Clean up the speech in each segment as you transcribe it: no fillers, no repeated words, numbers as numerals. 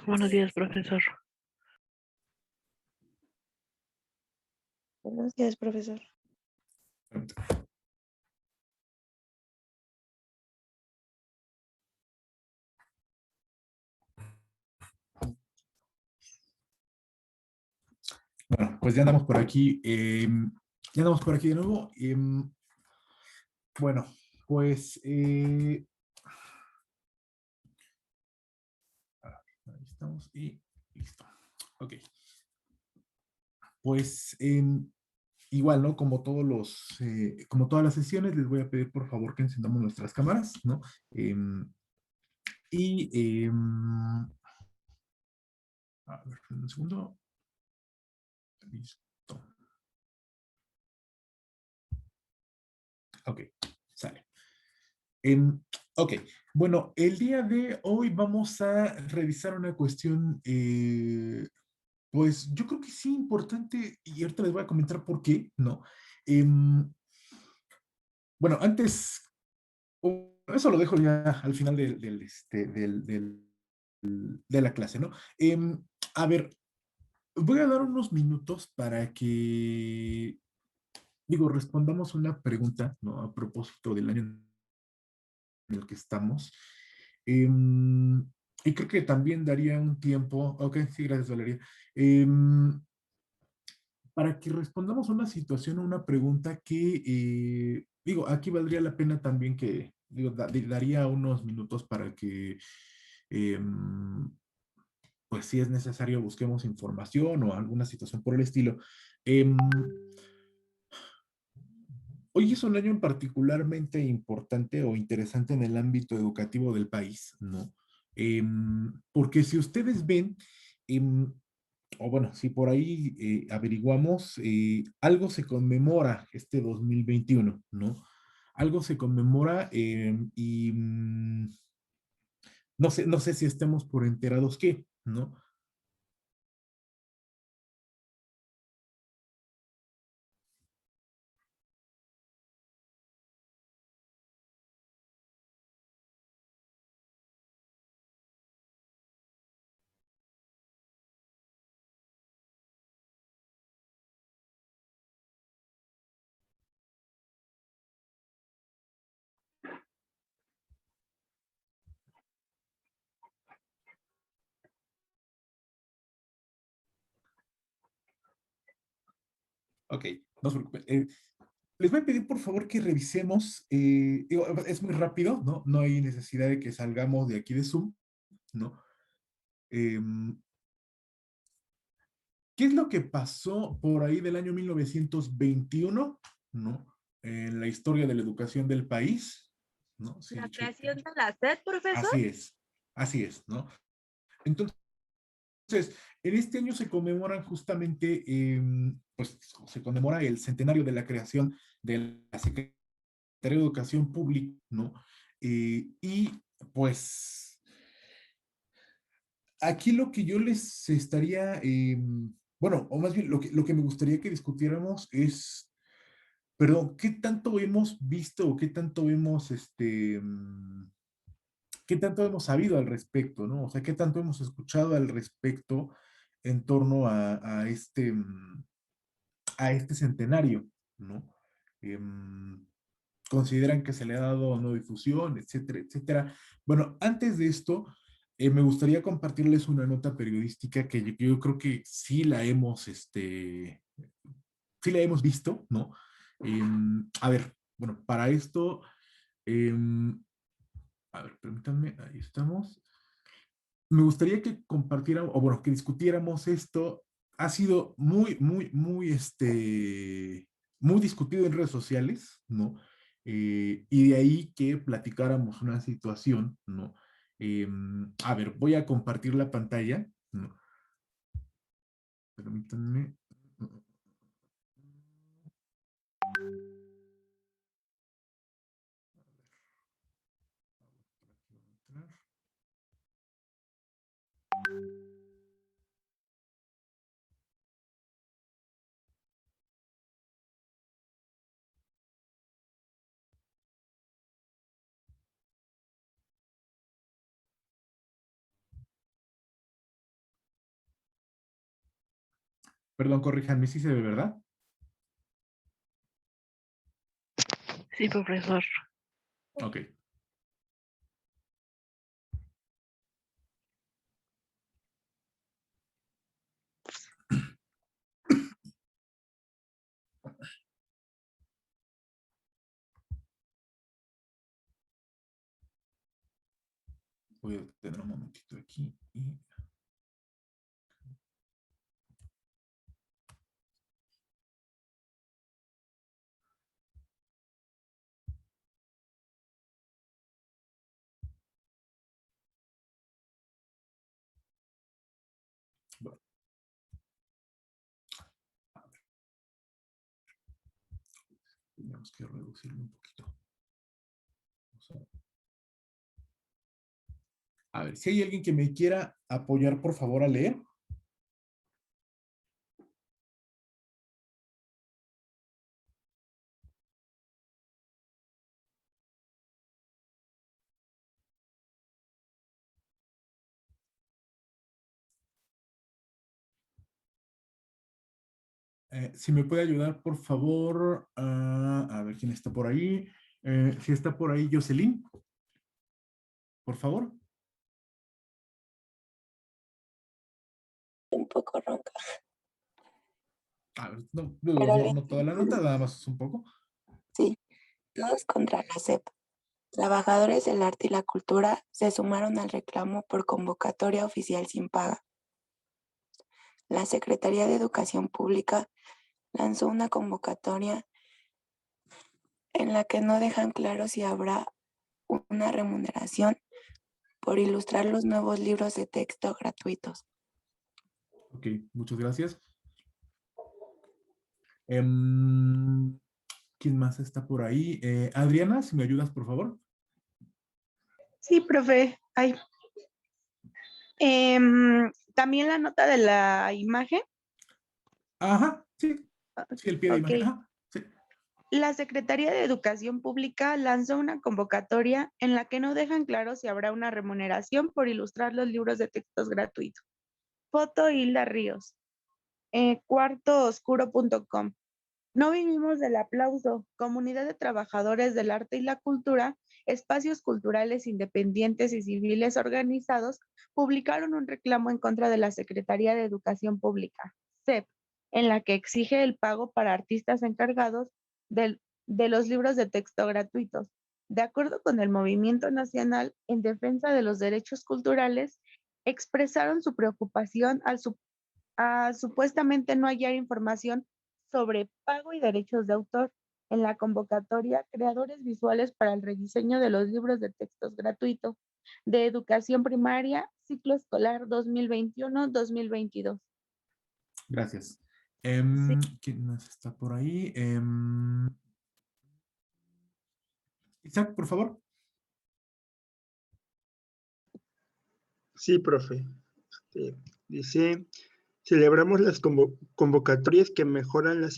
Buenos días, profesor. Buenos días, profesor. Bueno, pues ya andamos por aquí. Ya andamos por aquí de nuevo. Bueno, pues ahí estamos y listo. Ok. Pues igual, ¿no? Como todas las sesiones, les voy a pedir por favor que encendamos nuestras cámaras, ¿no? Y a ver, un segundo. Listo. Ok, sale. Ok, bueno, el día de hoy vamos a revisar una cuestión, pues yo creo que sí importante, y ahorita les voy a comentar por qué, ¿no? Bueno, antes, eso lo dejo ya al final de la clase, ¿no? A ver, voy a dar unos minutos para que, digo, respondamos una pregunta, ¿no? A propósito del año en el que estamos. Y creo que también daría un tiempo, ok, sí, gracias Valeria, para que respondamos a una situación o una pregunta que, digo, aquí valdría la pena también que, digo, daría unos minutos para que, pues si es necesario, busquemos información o alguna situación por el estilo. Em, Hoy es un año particularmente importante o interesante en el ámbito educativo del país, ¿no? Porque si ustedes ven, em, o bueno, si por ahí averiguamos, algo se conmemora este 2021, ¿no? Algo se conmemora y no sé si estemos por enterados qué, ¿no? Ok, no se preocupen. Les voy a pedir por favor que revisemos, digo, es muy rápido, ¿no? No hay necesidad de que salgamos de aquí de Zoom, ¿no? Em, ¿Qué es lo que pasó por ahí del año 1921, ¿no? En la historia de la educación del país, ¿no? La Sí, creación de la SED, profesor. así es, ¿no? Entonces, en este año se conmemoran justamente, pues se conmemora el centenario de la creación de la Secretaría de Educación Pública, ¿no? Y pues aquí lo que yo les estaría, bueno, o más bien lo que me gustaría que discutiéramos es, perdón, ¿qué tanto hemos visto o qué tanto hemos, qué tanto hemos sabido al respecto, ¿no? O sea, qué tanto hemos escuchado al respecto en torno a este centenario, ¿no? Em, Consideran que se le ha dado o no difusión, etcétera, etcétera. Bueno, antes de esto, me gustaría compartirles una nota periodística que yo creo que sí la hemos visto, ¿no? A ver, bueno, para esto, a ver, permítanme, ahí estamos. Me gustaría que compartiéramos, o bueno, que discutiéramos esto. Ha sido muy, muy, muy, muy discutido en redes sociales, ¿no? Y de ahí que platicáramos una situación, ¿no? A ver, voy a compartir la pantalla, ¿no? Permítanme. Perdón, corríjanme, sí se ve, ¿verdad? Sí, profesor. Ok. Voy a tener un momentito aquí y... Bueno, a ver, tenemos que reducirlo un poquito. A ver, si hay alguien que me quiera apoyar, por favor, a leer. Si me puede ayudar, por favor, a ver quién está por ahí. Si está por ahí, Jocelyn, por favor. Un poco ronca, A ver, no, no, pero no, no toda la nota, nada más un poco. sí, todos contra la SEP. Trabajadores del arte y la cultura se sumaron al reclamo por convocatoria oficial sin paga. La Secretaría de Educación Pública lanzó una convocatoria en la que no dejan claro si habrá una remuneración por ilustrar los nuevos libros de texto gratuitos. Ok, muchas gracias. Em, ¿Quién más está por ahí? Adriana, si me ayudas, por favor. Sí, profe. Ay. También la nota de la imagen. Ajá, sí, sí, el pie de Ok. imagen. Ajá, sí. La Secretaría de Educación Pública lanzó una convocatoria en la que no dejan claro si habrá una remuneración por ilustrar los libros de textos gratuitos. Foto Hilda Ríos. Cuartooscuro.com. No vivimos del aplauso. Comunidad de trabajadores del arte y la cultura, espacios culturales independientes y civiles organizados publicaron un reclamo en contra de la Secretaría de Educación Pública, SEP, en la que exige el pago para artistas encargados de los libros de texto gratuitos. De acuerdo con el Movimiento Nacional en Defensa de los Derechos Culturales, expresaron su preocupación a supuestamente no hallar información sobre pago y derechos de autor en la convocatoria Creadores Visuales para el rediseño de los libros de textos gratuitos de educación primaria, ciclo escolar 2021-2022. Gracias. Sí, ¿Quién más está por ahí? Isaac, por favor. Sí, profe. Dice, celebramos las convocatorias que mejoran la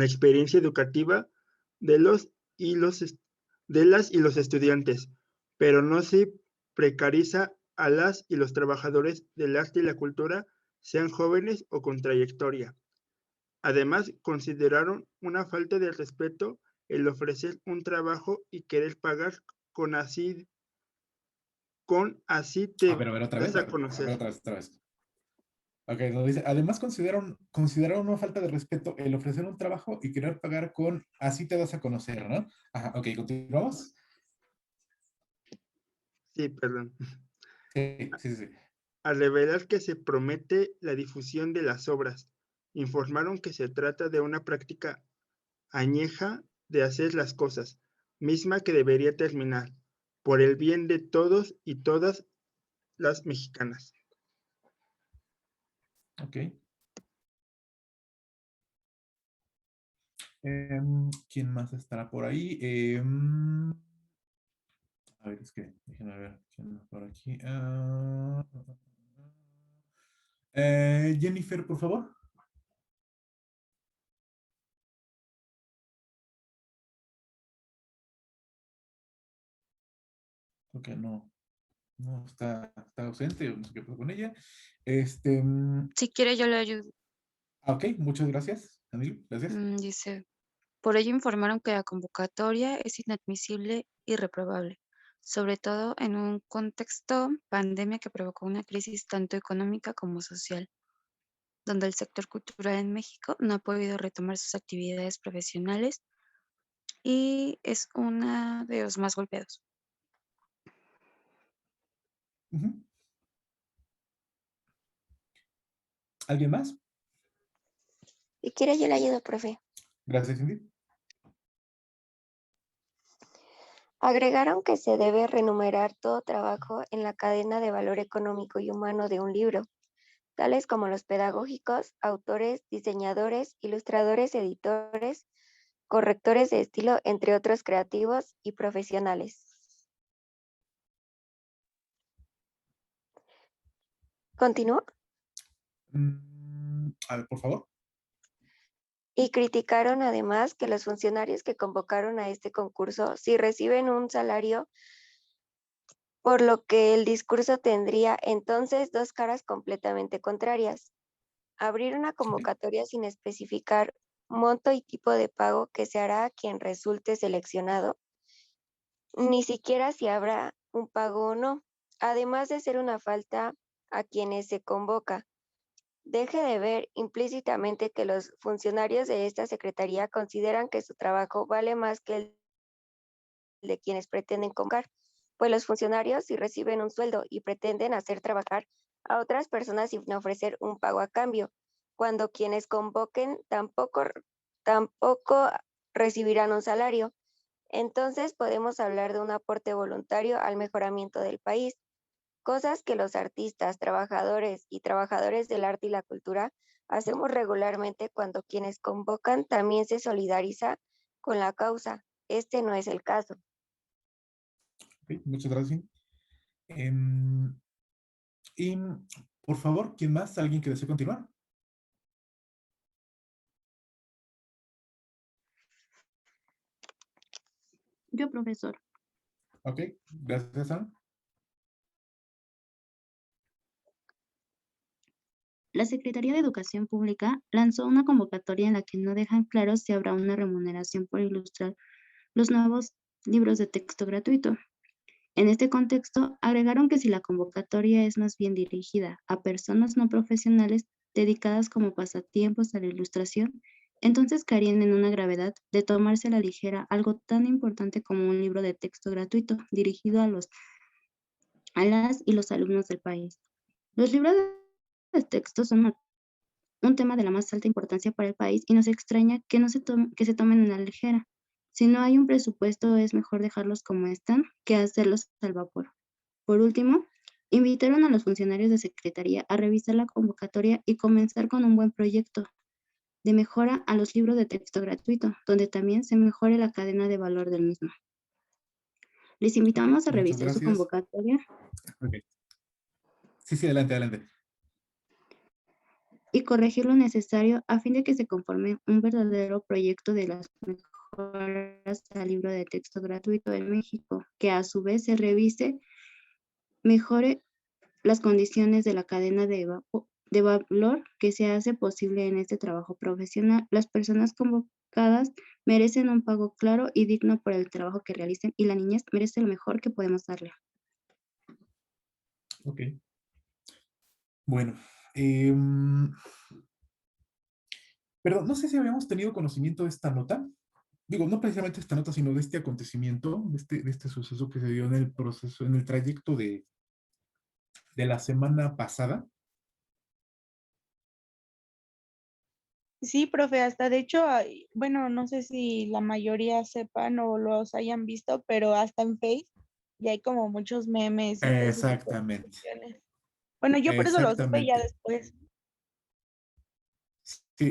experiencia educativa de de las y los estudiantes, pero no se precariza a las y los trabajadores del arte y la cultura, sean jóvenes o con trayectoria. Además, consideraron una falta de respeto el ofrecer un trabajo y querer pagar con así te A ver, otra vez, das a a ver, conocer. otra vez, otra vez. Ok, nos dice, además consideraron una falta de respeto el ofrecer un trabajo y querer pagar con así te das a conocer, ¿no? Ajá, ok, continuamos. Sí, perdón. Sí, sí, sí. Al revelar que se promete la difusión de las obras, informaron que se trata de una práctica añeja de hacer las cosas, misma que debería terminar, por el bien de todos y todas las mexicanas. Ok. ¿Quién más estará por ahí? A ver, es que déjenme ver quién está por aquí. Jennifer, por favor. Ok, no. No, está ausente, no sé qué pasó con ella. Si quiere, yo le ayudo. Ok, muchas gracias, Anil, gracias. Dice, por ello informaron que la convocatoria es inadmisible y reprobable, sobre todo en un contexto pandemia que provocó una crisis tanto económica como social, donde el sector cultural en México no ha podido retomar sus actividades profesionales y es uno de los más golpeados. Ujú. ¿Alguien más? Si quiere, yo le ayudo, profe. Gracias, Cindy. Agregaron que se debe renumerar todo trabajo en la cadena de valor económico y humano de un libro, tales como los pedagógicos, autores, diseñadores, ilustradores, editores, correctores de estilo, entre otros creativos y profesionales. ¿Continúo? A ver, por favor. Y criticaron además que los funcionarios que convocaron a este concurso, si reciben un salario, por lo que el discurso tendría entonces dos caras completamente contrarias. Abrir una convocatoria sin especificar monto y tipo de pago que se hará a quien resulte seleccionado, ni siquiera si habrá un pago o no, además de ser una falta a quienes se convoca. Deje de ver implícitamente que los funcionarios de esta secretaría consideran que su trabajo vale más que el de quienes pretenden convocar, pues los funcionarios sí reciben un sueldo y pretenden hacer trabajar a otras personas sin ofrecer un pago a cambio, cuando quienes convoquen tampoco recibirán un salario. Entonces podemos hablar de un aporte voluntario al mejoramiento del país, cosas que los artistas, trabajadores y trabajadores del arte y la cultura hacemos regularmente cuando quienes convocan también se solidariza con la causa. Este no es el caso. Ok, muchas gracias, Cindy. Y, por favor, ¿quién más? ¿Alguien que desee continuar? Yo, profesor. Ok, gracias, Ana. La Secretaría de Educación Pública lanzó una convocatoria en la que no dejan claro si habrá una remuneración por ilustrar los nuevos libros de texto gratuito. En este contexto, agregaron que si la convocatoria es más bien dirigida a personas no profesionales dedicadas como pasatiempos a la ilustración, entonces caerían en una gravedad de tomarse a la ligera algo tan importante como un libro de texto gratuito dirigido a las y los alumnos del país. Los libros de texto son un tema de la más alta importancia para el país y nos extraña que que se tomen a la ligera. Si no hay un presupuesto, es mejor dejarlos como están que hacerlos al vapor. Por último, invitaron a los funcionarios de Secretaría a revisar la convocatoria y comenzar con un buen proyecto de mejora a los libros de texto gratuito, donde también se mejore la cadena de valor del mismo. Les invitamos a Muchas revisar su gracias. convocatoria Ok. Sí, adelante, adelante. y corregir lo necesario a fin de que se conforme un verdadero proyecto de las mejoras al libro de texto gratuito en México, que a su vez se revise, mejore las condiciones de la cadena de valor que se hace posible en este trabajo profesional. Las personas convocadas merecen un pago claro y digno por el trabajo que realicen y la niñez merece lo mejor que podemos darle. Ok. Bueno, perdón, no sé si habíamos tenido conocimiento de esta nota. Digo, no precisamente esta nota, sino de este acontecimiento, de este suceso que se dio en el proceso, en el trayecto de la semana pasada. Sí, profe, hasta de hecho, bueno, no sé si la mayoría sepan o los hayan visto, pero hasta en Face ya hay como muchos memes y todo ese tipo de Exactamente, cuestiones. Bueno, yo por eso lo supe ya exactamente. después.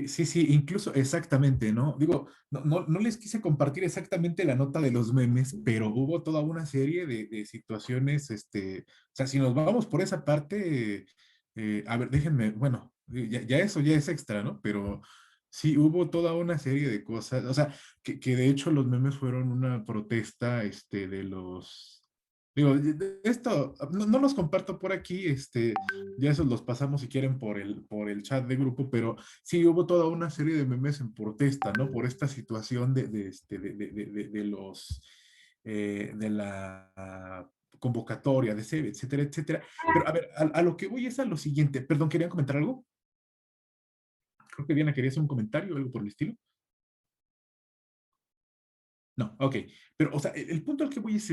Sí, incluso exactamente, ¿no? Digo, no les quise compartir exactamente la nota de los memes, pero hubo toda una serie de situaciones, o sea, si nos vamos por esa parte, a ver, déjenme, bueno, ya eso ya es extra, ¿no? Pero sí hubo toda una serie de cosas, o sea, que de hecho los memes fueron una protesta, Digo, esto no los comparto por aquí, ya esos los pasamos si quieren por el chat de grupo, pero sí hubo toda una serie de memes en protesta, ¿no? Por esta situación de los, de la convocatoria de SEB, etcétera, etcétera. Pero a ver, a lo que voy es a lo siguiente. Perdón, ¿querían comentar algo? Creo que Diana quería hacer un comentario, algo por el estilo. No, ok. Pero, o sea, el punto al que voy es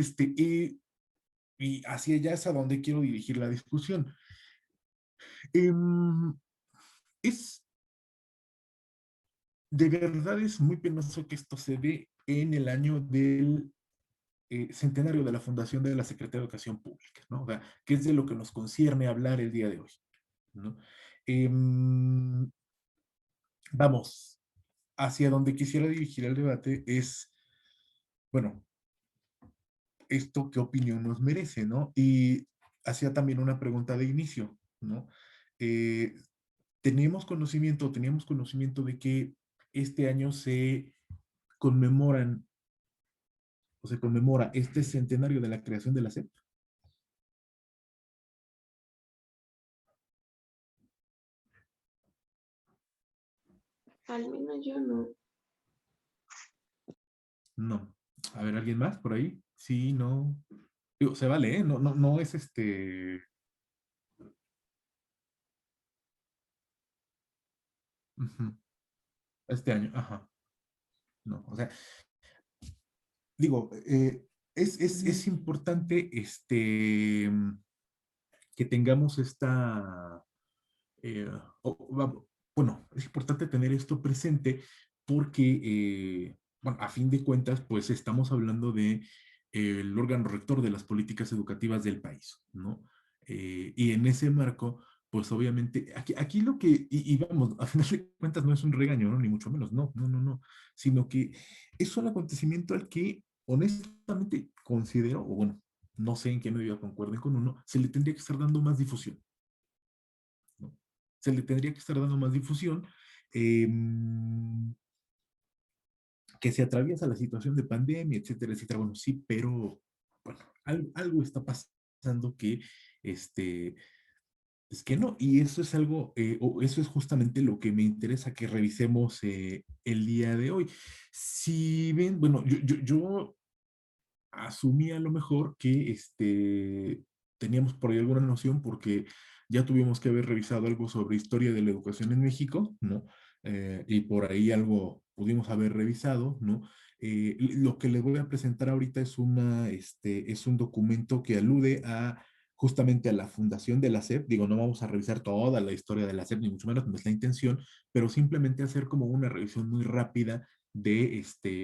y hacia allá es a donde quiero dirigir la discusión. Em, es, de verdad es muy penoso que esto se dé en el año del centenario de la fundación de la Secretaría de Educación Pública, ¿no? O sea, que es de lo que nos concierne hablar el día de hoy, ¿no? Vamos, hacia donde quisiera dirigir el debate es, bueno, esto qué opinión nos merece, ¿no? Y hacía también una pregunta de inicio, ¿no? Eh, teníamos conocimiento de que este año se conmemoran o se conmemora este centenario de la creación de la SEP. Al menos yo no. No. A ver, ¿alguien más por ahí? Sí, no. Digo, se vale, ¿eh? No, no, no es Ujú. Este año, ajá. No, o sea, digo, es importante que tengamos esta, eh, bueno, es importante tener esto presente porque, bueno, a fin de cuentas, pues estamos hablando de el órgano rector de las políticas educativas del país, ¿no? Y en ese marco, pues obviamente, aquí lo que, y vamos, a final de cuentas no es un regaño, ¿no? Ni mucho menos, no, no, no, no, sino que es un acontecimiento al que honestamente considero, o bueno, no sé en qué medida concuerden con uno, se le tendría que estar dando más difusión, ¿no? Se le tendría que estar dando más difusión, eh, que se atraviesa la situación de pandemia, etcétera, etcétera. Bueno, sí, pero bueno, algo está pasando que, es que no, y eso es algo, o eso es justamente lo que me interesa que revisemos el día de hoy. Si ven, bueno, yo asumí a lo mejor que teníamos por ahí alguna noción porque ya tuvimos que haber revisado algo sobre historia de la educación en México, ¿no? Y por ahí algo pudimos haber revisado, ¿no? Lo que les voy a presentar ahorita es un documento que alude a justamente a la fundación de la SEP. Digo, no vamos a revisar toda la historia de la SEP, ni mucho menos, no es la intención, pero simplemente hacer como una revisión muy rápida de,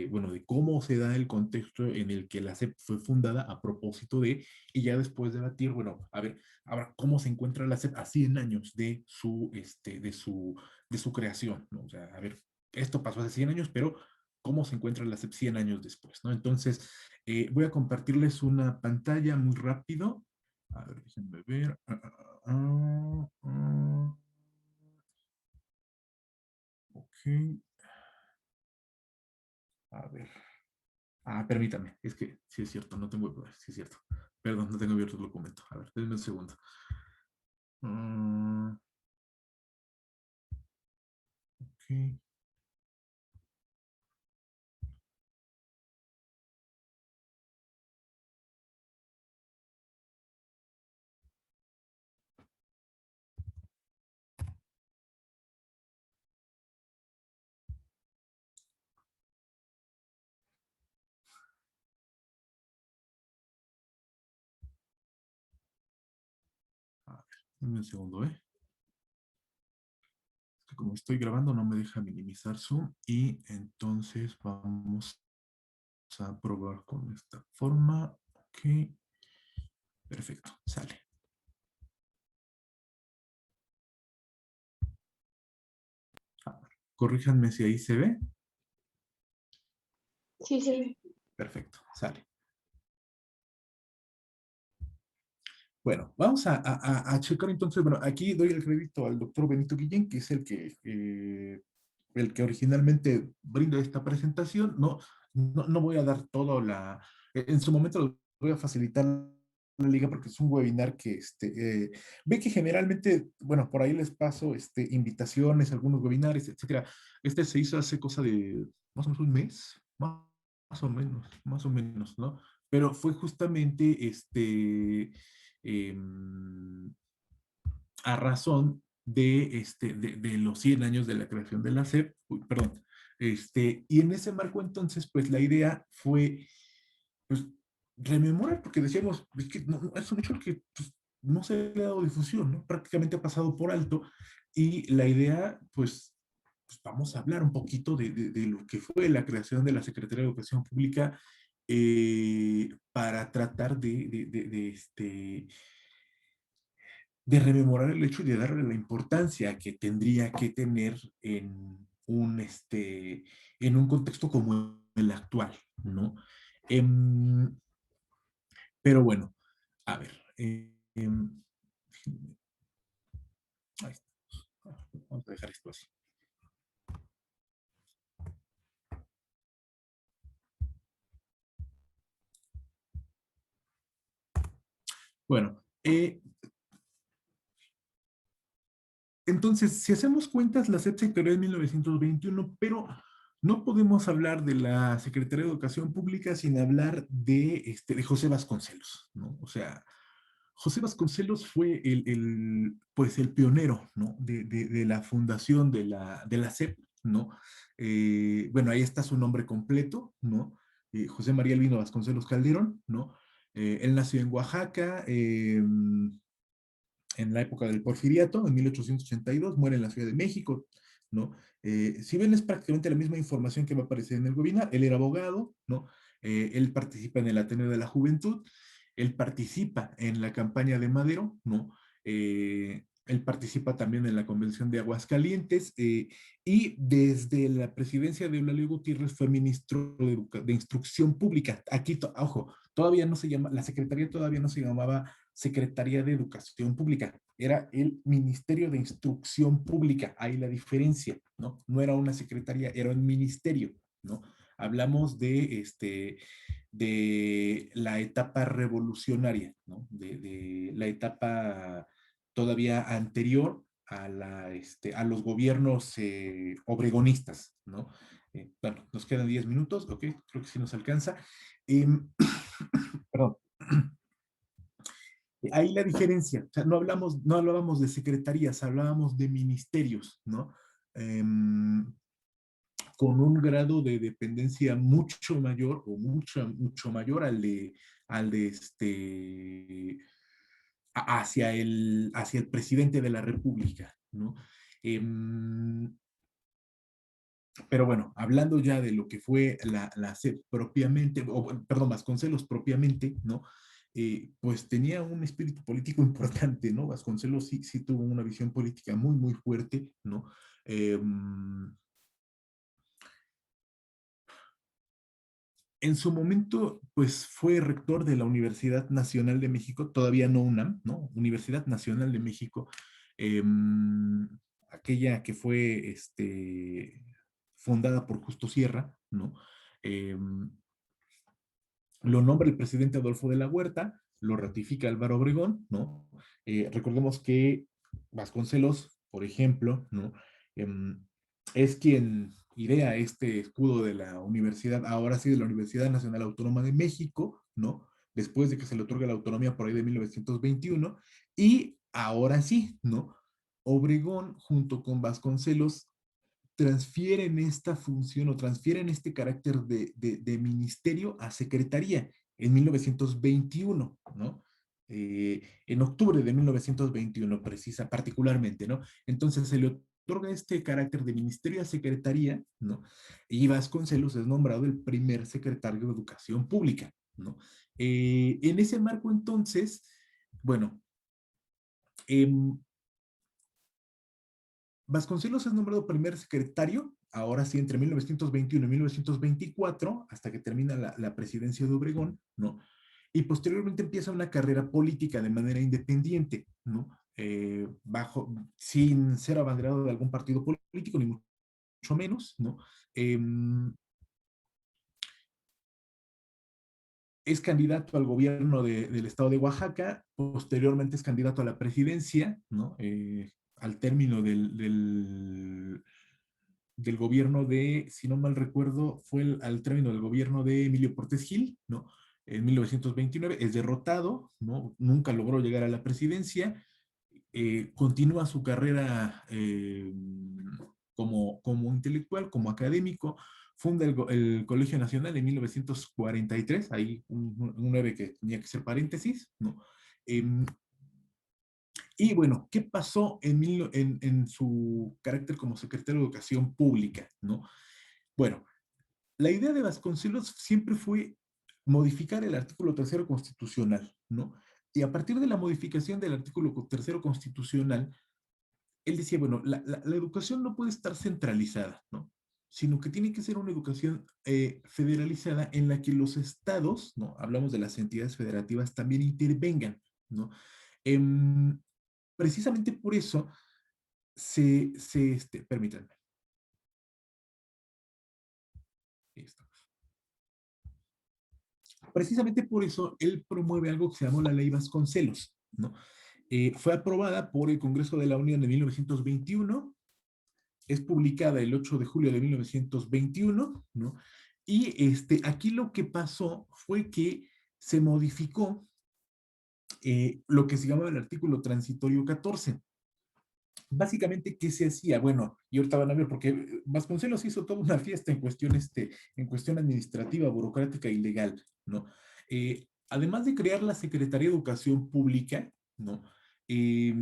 bueno, de cómo se da el contexto en el que la SEP fue fundada a propósito de, y ya después debatir, bueno, a ver, ahora, ¿cómo se encuentra la SEP a 100 años de su creación? ¿No? O sea, a ver, esto pasó hace 100 años, pero ¿cómo se encuentra la SEP 100 años después? ¿No? Entonces, voy a compartirles una pantalla muy rápido. A ver, déjenme ver. Ok. A ver. Permítame, es que sí es cierto, no tengo, sí es cierto. Perdón, no tengo abierto el documento. A ver, denme un segundo. Ok. A ver, denme un segundo, ¿eh? Es que como estoy grabando no me deja minimizar Zoom y entonces vamos a probar con esta forma. Ok. Perfecto, sale. A ver, corríjanme si ahí se ve. Sí, se ve. Perfecto, sale. Bueno, vamos a checar entonces, bueno, aquí doy el crédito al doctor Benito Guillén, que es el que originalmente brinda esta presentación. No voy a dar todo en su momento les voy a facilitar la liga porque es un webinar que ve que generalmente, bueno, por ahí les paso invitaciones, algunos webinars, etcétera. Este se hizo hace cosa de más o menos un mes, más o menos, ¿no? Pero fue justamente em, a razón de los 100 años de la creación de la SEP, perdón, y en ese marco entonces, pues la idea fue, pues, rememorar, porque decíamos, es que es un hecho que pues, no se le ha dado difusión, ¿no? Prácticamente ha pasado por alto, y la idea, pues vamos a hablar un poquito de lo que fue la creación de la Secretaría de Educación Pública para tratar de rememorar el hecho y de darle la importancia que tendría que tener en un contexto como el actual, ¿no? Em, pero bueno, a ver. Ahí está. Vamos a dejar esto así. Bueno, entonces, si hacemos cuentas, la SEP se creó en 1921, pero no podemos hablar de la Secretaría de Educación Pública sin hablar de José Vasconcelos, ¿no? O sea, José Vasconcelos fue pues el pionero, ¿no? de la fundación de la SEP, ¿no? Bueno, ahí está su nombre completo, ¿no? José María Albino Vasconcelos Calderón, ¿no? Él nació en Oaxaca, en la época del Porfiriato, en 1882, muere en la Ciudad de México, ¿no? Si bien es prácticamente la misma información que va a aparecer en el webinar, él era abogado, ¿no? Él participa en el Ateneo de la Juventud, él participa en la campaña de Madero, ¿no? Él participa también en la Convención de Aguascalientes y desde la presidencia de Eulalio Gutiérrez fue ministro de Instrucción Pública. Aquí, ojo, todavía no se llama, la secretaría todavía no se llamaba Secretaría de Educación Pública, era el Ministerio de Instrucción Pública, ahí la diferencia, ¿no? No era una secretaría, era un ministerio, ¿no? Hablamos de la etapa revolucionaria, ¿no? De la etapa todavía anterior a los gobiernos obregonistas, ¿no? Bueno, nos quedan 10 minutos, ok, creo que sí nos alcanza. Perdón. Ahí la diferencia, o sea, no hablábamos de secretarías, hablábamos de ministerios, ¿no? Con un grado de dependencia mucho mayor o mucho mayor hacia el presidente de la República, ¿no? Pero bueno, hablando ya de lo que fue la SEP propiamente, perdón, Vasconcelos propiamente, ¿no? Pues tenía un espíritu político importante, ¿no? Vasconcelos sí tuvo una visión política muy, muy fuerte, ¿no? En su momento, pues fue rector de la Universidad Nacional de México, todavía no UNAM, ¿no? Universidad Nacional de México, aquella que fue fundada por Justo Sierra, ¿no? Lo nombra el presidente Adolfo de la Huerta, lo ratifica Álvaro Obregón, ¿no? Recordemos que Vasconcelos, por ejemplo, ¿no? Es quien idea este escudo de la universidad, ahora sí de la Universidad Nacional Autónoma de México, ¿no? Después de que se le otorga la autonomía por ahí de 1921, y ahora sí, ¿no? Obregón junto con Vasconcelos transfieren esta función o transfieren este carácter de ministerio a secretaría en 1921, ¿no? En octubre de 1921, precisa particularmente, ¿no? Entonces se le otorga este carácter de ministerio a secretaría, ¿no? Y Vasconcelos es nombrado el primer secretario de Educación Pública, ¿no? En ese marco, entonces, bueno, eh, Vasconcelos es nombrado primer secretario, ahora sí, entre 1921 y 1924, hasta que termina la presidencia de Obregón, ¿no? Y posteriormente empieza una carrera política de manera independiente, ¿no? Sin ser abanderado de algún partido político, ni mucho menos, ¿no? es candidato al gobierno del estado de Oaxaca, posteriormente es candidato a la presidencia, ¿no? Al término del gobierno de, si no mal recuerdo, fue al término del gobierno de Emilio Portes Gil, ¿no? En 1929 es derrotado, ¿no? Nunca logró llegar a la presidencia, continúa su carrera como intelectual, como académico, funda el Colegio Nacional en 1943, ahí un 9 que tenía que ser paréntesis, ¿no? Y bueno, ¿qué pasó en su carácter como secretario de Educación Pública, ¿no? Bueno, la idea de Vasconcelos siempre fue modificar el artículo 3º constitucional, ¿no? Y a partir de la modificación del artículo 3º constitucional, él decía, bueno, la educación no puede estar centralizada, ¿no? Sino que tiene que ser una educación federalizada en la que los estados, ¿no? Hablamos de las entidades federativas, también intervengan, ¿no? Em, precisamente por eso permítanme. Listo. Precisamente por eso él promueve algo que se llamó la Ley Vasconcelos, ¿no? Fue aprobada por el Congreso de la Unión en 1921, es publicada el 8 de julio de 1921, ¿no? Y aquí lo que pasó fue que se modificó lo que se llamaba el artículo transitorio 14. Básicamente, ¿qué se hacía? Bueno, y ahorita van a ver, porque Vasconcelos hizo toda una fiesta en cuestión administrativa, burocrática y legal, ¿no? Además de crear la Secretaría de Educación Pública, ¿no? Y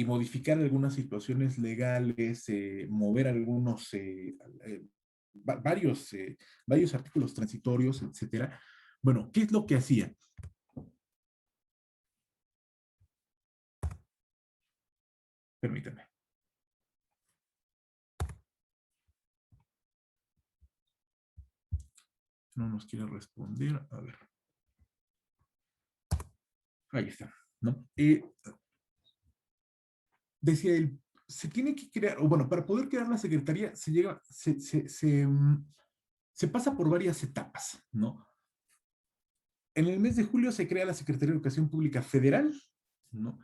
modificar algunas situaciones legales, mover algunos, varios artículos transitorios, etcétera. Bueno, ¿qué es lo que hacía? Permítanme. No nos quiere responder. A ver. Ahí está, ¿no? Decía él, se tiene que crear, o bueno, para poder crear la secretaría se pasa por varias etapas, ¿no? En el mes de julio se crea la Secretaría de Educación Pública Federal, ¿no?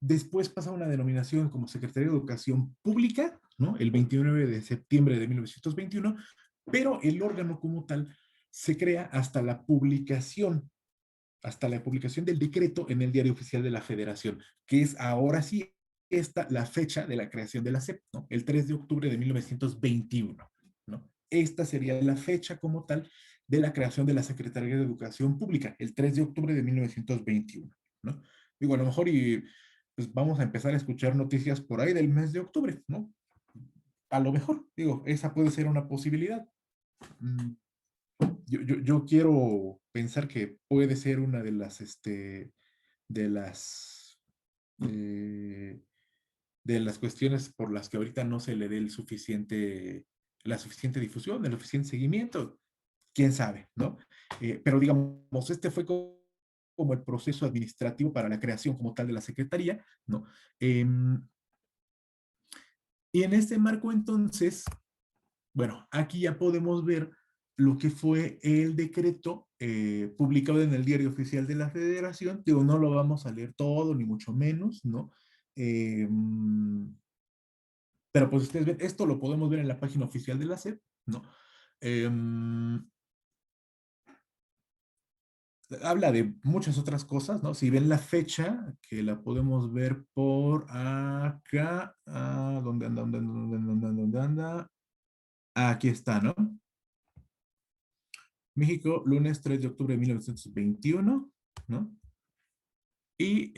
Después pasa una denominación como Secretaría de Educación Pública, ¿no? El 29 de septiembre de 1921, pero el órgano como tal se crea hasta la publicación del decreto en el Diario Oficial de la Federación, que es ahora sí la fecha de la creación de la SEP, ¿no? El 3 de octubre de 1921, ¿no? Esta sería la fecha como tal de la creación de la Secretaría de Educación Pública, el 3 de octubre de 1921, ¿no? Digo, a lo mejor pues vamos a empezar a escuchar noticias por ahí del mes de octubre, ¿no? A lo mejor, digo, esa puede ser una posibilidad. Yo quiero pensar que puede ser una de las, eh, de las cuestiones por las que ahorita no se le dé la suficiente difusión, el suficiente seguimiento, quién sabe, ¿no? Pero digamos, fue como el proceso administrativo para la creación como tal de la Secretaría, ¿no? Y en este marco entonces, bueno, aquí ya podemos ver lo que fue el decreto publicado en el Diario Oficial de la Federación. Digo, no lo vamos a leer todo, ni mucho menos, ¿no? Pero pues ustedes ven, esto lo podemos ver en la página oficial de la SEP, ¿no? Habla de muchas otras cosas, ¿no? Si ven la fecha, que la podemos ver por acá, ¿dónde anda? ¿Dónde anda? Aquí está, ¿no? México, lunes 3 de octubre de 1921, ¿no? Y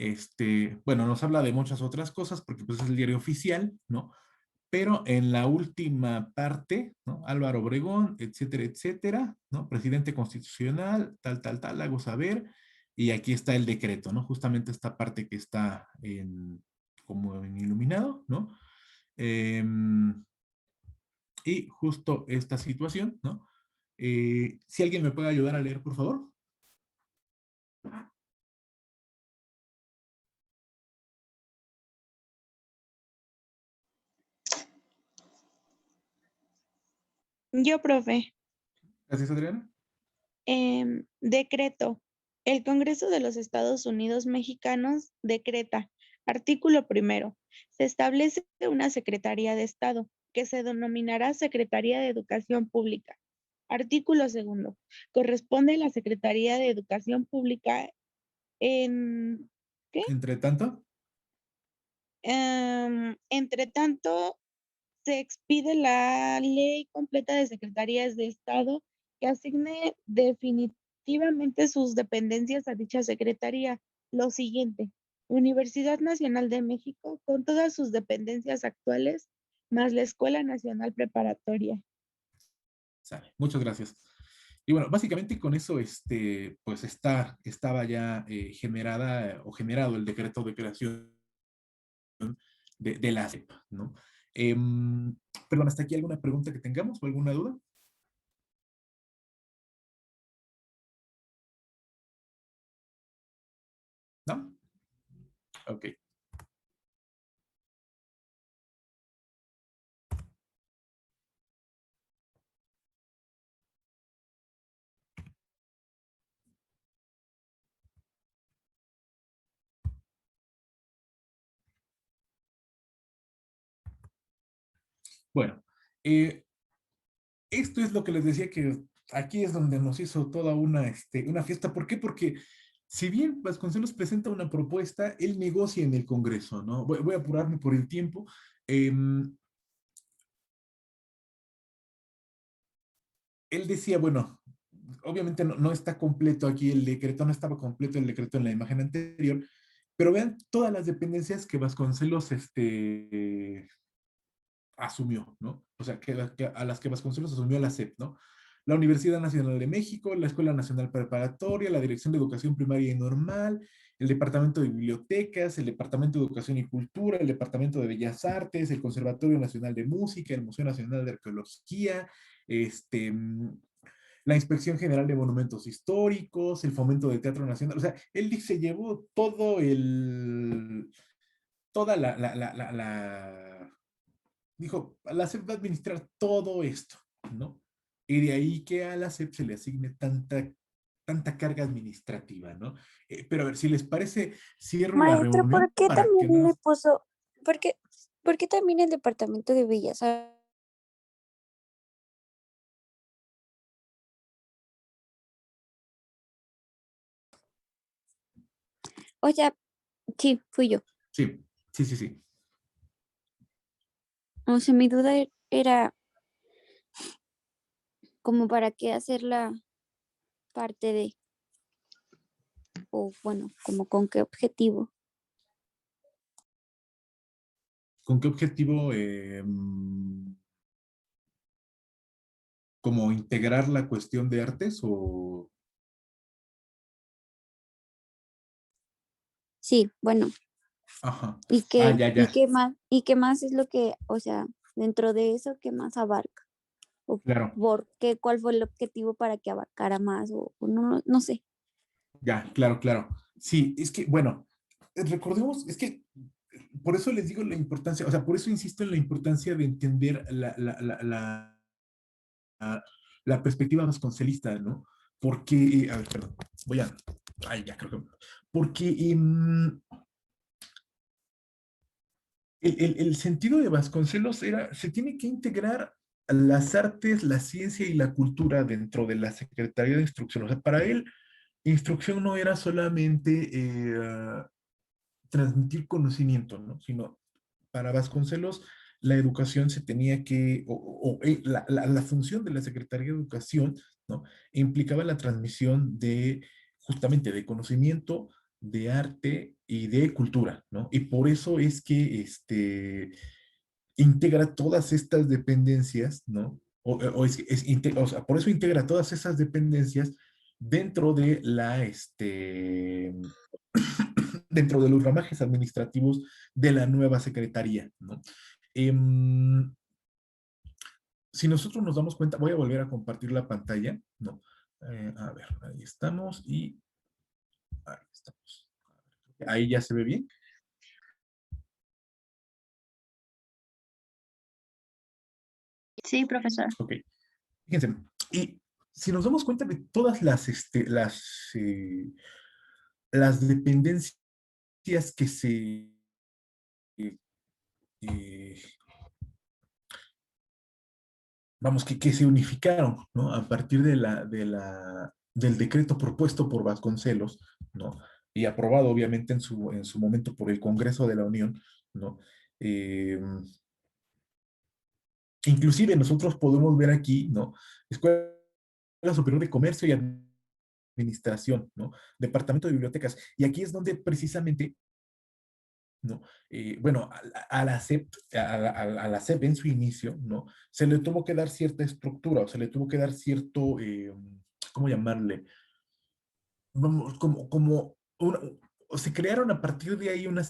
bueno, nos habla de muchas otras cosas porque pues es el diario oficial, ¿no? Pero en la última parte, ¿no? Álvaro Obregón, etcétera, etcétera, ¿no? Presidente constitucional, tal, hago saber, y aquí está el decreto, ¿no? Justamente esta parte que está como en iluminado, ¿no? Y justo esta situación, ¿no? Si alguien me puede ayudar a leer, por favor. Yo, profe. Gracias, Adriana. Decreto. El Congreso de los Estados Unidos Mexicanos decreta, artículo primero, se establece una Secretaría de Estado que se denominará Secretaría de Educación Pública. Artículo segundo, corresponde a la Secretaría de Educación Pública en... ¿Qué? Entre tanto, Entre tanto, se expide la Ley Completa de Secretarías de Estado que asigne definitivamente sus dependencias a dicha secretaría. Lo siguiente, Universidad Nacional de México, con todas sus dependencias actuales, más la Escuela Nacional Preparatoria. sale. Muchas gracias. Y bueno, básicamente con eso, pues estaba ya generada o generado el decreto de creación de la SEP, ¿no? Perdón, ¿hasta aquí alguna pregunta que tengamos o alguna duda? ¿No? Ok. Bueno, esto es lo que les decía que aquí es donde nos hizo toda una fiesta. ¿Por qué? Porque si bien Vasconcelos presenta una propuesta, él negocia en el Congreso, ¿no? Voy a apurarme por el tiempo. Él decía, bueno, obviamente no está completo aquí el decreto, no estaba completo el decreto en la imagen anterior, pero vean todas las dependencias que Vasconcelos asumió, ¿no? O sea, a las que Vasconcelos asumió la SEP, ¿no? La Universidad Nacional de México, la Escuela Nacional Preparatoria, la Dirección de Educación Primaria y Normal, el Departamento de Bibliotecas, el Departamento de Educación y Cultura, el Departamento de Bellas Artes, el Conservatorio Nacional de Música, el Museo Nacional de Arqueología, la Inspección General de Monumentos Históricos, el Fomento de Teatro Nacional. O sea, él se llevó toda dijo, a la SEP va a administrar todo esto, ¿no? Y de ahí que a la SEP se le asigne tanta carga administrativa, ¿no? Pero a ver, si les parece, cierro la Maestro, ¿por reunión qué para que no también le nos... puso, por qué, por qué también el departamento de Bellas Artes? O sea, sí, fui yo. Sí, sí, sí, sí. O sea, mi duda era como para qué hacer la parte de, o bueno, como con qué objetivo. ¿Con qué objetivo? ¿Como integrar la cuestión de artes o...? Sí, bueno, Ajá. y Ah, qué, ya, ya. y qué más es lo que, o sea, dentro de eso, ¿qué más abarca? O Claro. por qué, cuál fue el objetivo para que abarcara más, o no, no sé. Ya, claro, claro. Sí, es que, bueno, recordemos, es que por eso les digo la importancia, o sea, por eso insisto en la importancia de entender la perspectiva vasconcelista, ¿no? Porque, a ver, perdón, ay, ya creo que, porque el sentido de Vasconcelos era, se tiene que integrar las artes, la ciencia y la cultura dentro de la Secretaría de Instrucción. O sea, para él, instrucción no era solamente transmitir conocimiento, ¿no? Sino para Vasconcelos la educación se tenía que, la función de la Secretaría de Educación, ¿no? Implicaba la transmisión de, justamente, de conocimiento, de arte y de cultura, ¿no? Y por eso es que, integra todas estas dependencias, ¿no? O sea, por eso integra todas esas dependencias dentro de dentro de los ramajes administrativos de la nueva secretaría, ¿no? Em, si nosotros nos damos cuenta, voy a volver a compartir la pantalla, ¿no? A ver, ahí estamos y ahí estamos. Ahí ya se ve bien. Sí, profesor. Ok. Fíjense, y si nos damos cuenta de todas las dependencias que se eh, vamos, que se unificaron, ¿no? A partir del decreto propuesto por Vasconcelos, ¿no? Y aprobado obviamente en su momento por el Congreso de la Unión, ¿no? Eh, Inclusive nosotros podemos ver aquí, ¿no? Escuela Superior de Comercio y Administración, ¿no? Departamento de Bibliotecas. Y aquí es donde precisamente, ¿no? Bueno, a la SEP, a la SEP en su inicio, ¿no? Se le tuvo que dar cierta estructura, o se le tuvo que dar cierto, ¿cómo llamarle? Vamos, o se crearon a partir de ahí una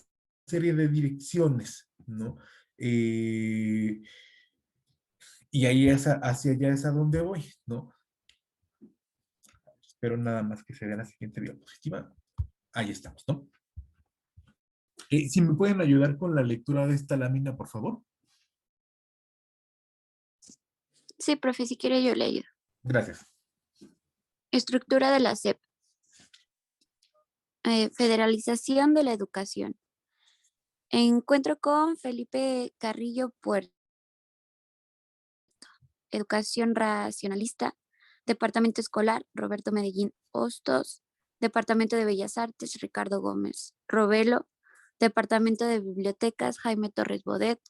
serie de direcciones, ¿no? Eh, y ahí hacia allá es a donde voy, ¿no? Espero nada más que se vea la siguiente diapositiva. Ahí estamos, ¿no? Si me pueden ayudar con la lectura de esta lámina, por favor. Sí, profe, si quiere yo le ayudo. Gracias. Estructura de la SEP. Federalización de la educación. Encuentro con Felipe Carrillo Puerto. Educación racionalista. Departamento escolar, Roberto Medellín Hostos. Departamento de Bellas Artes, Ricardo Gómez Robelo. Departamento de Bibliotecas, Jaime Torres Bodet.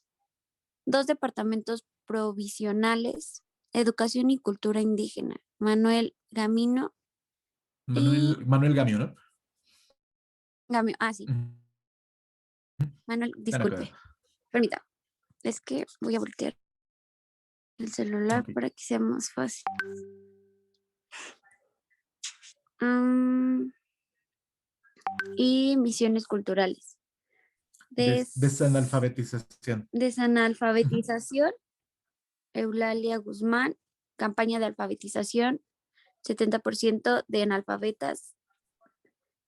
2 departamentos provisionales, Educación y Cultura Indígena, Manuel Gamino y Manuel Gamio, ¿no? Gamio. Ah, sí. Manuel, disculpe. Permítame. Es que voy a voltear el celular Okay, para que sea más fácil. Y misiones culturales. Desanalfabetización. Desanalfabetización, Eulalia Guzmán, campaña de alfabetización, 70% de analfabetas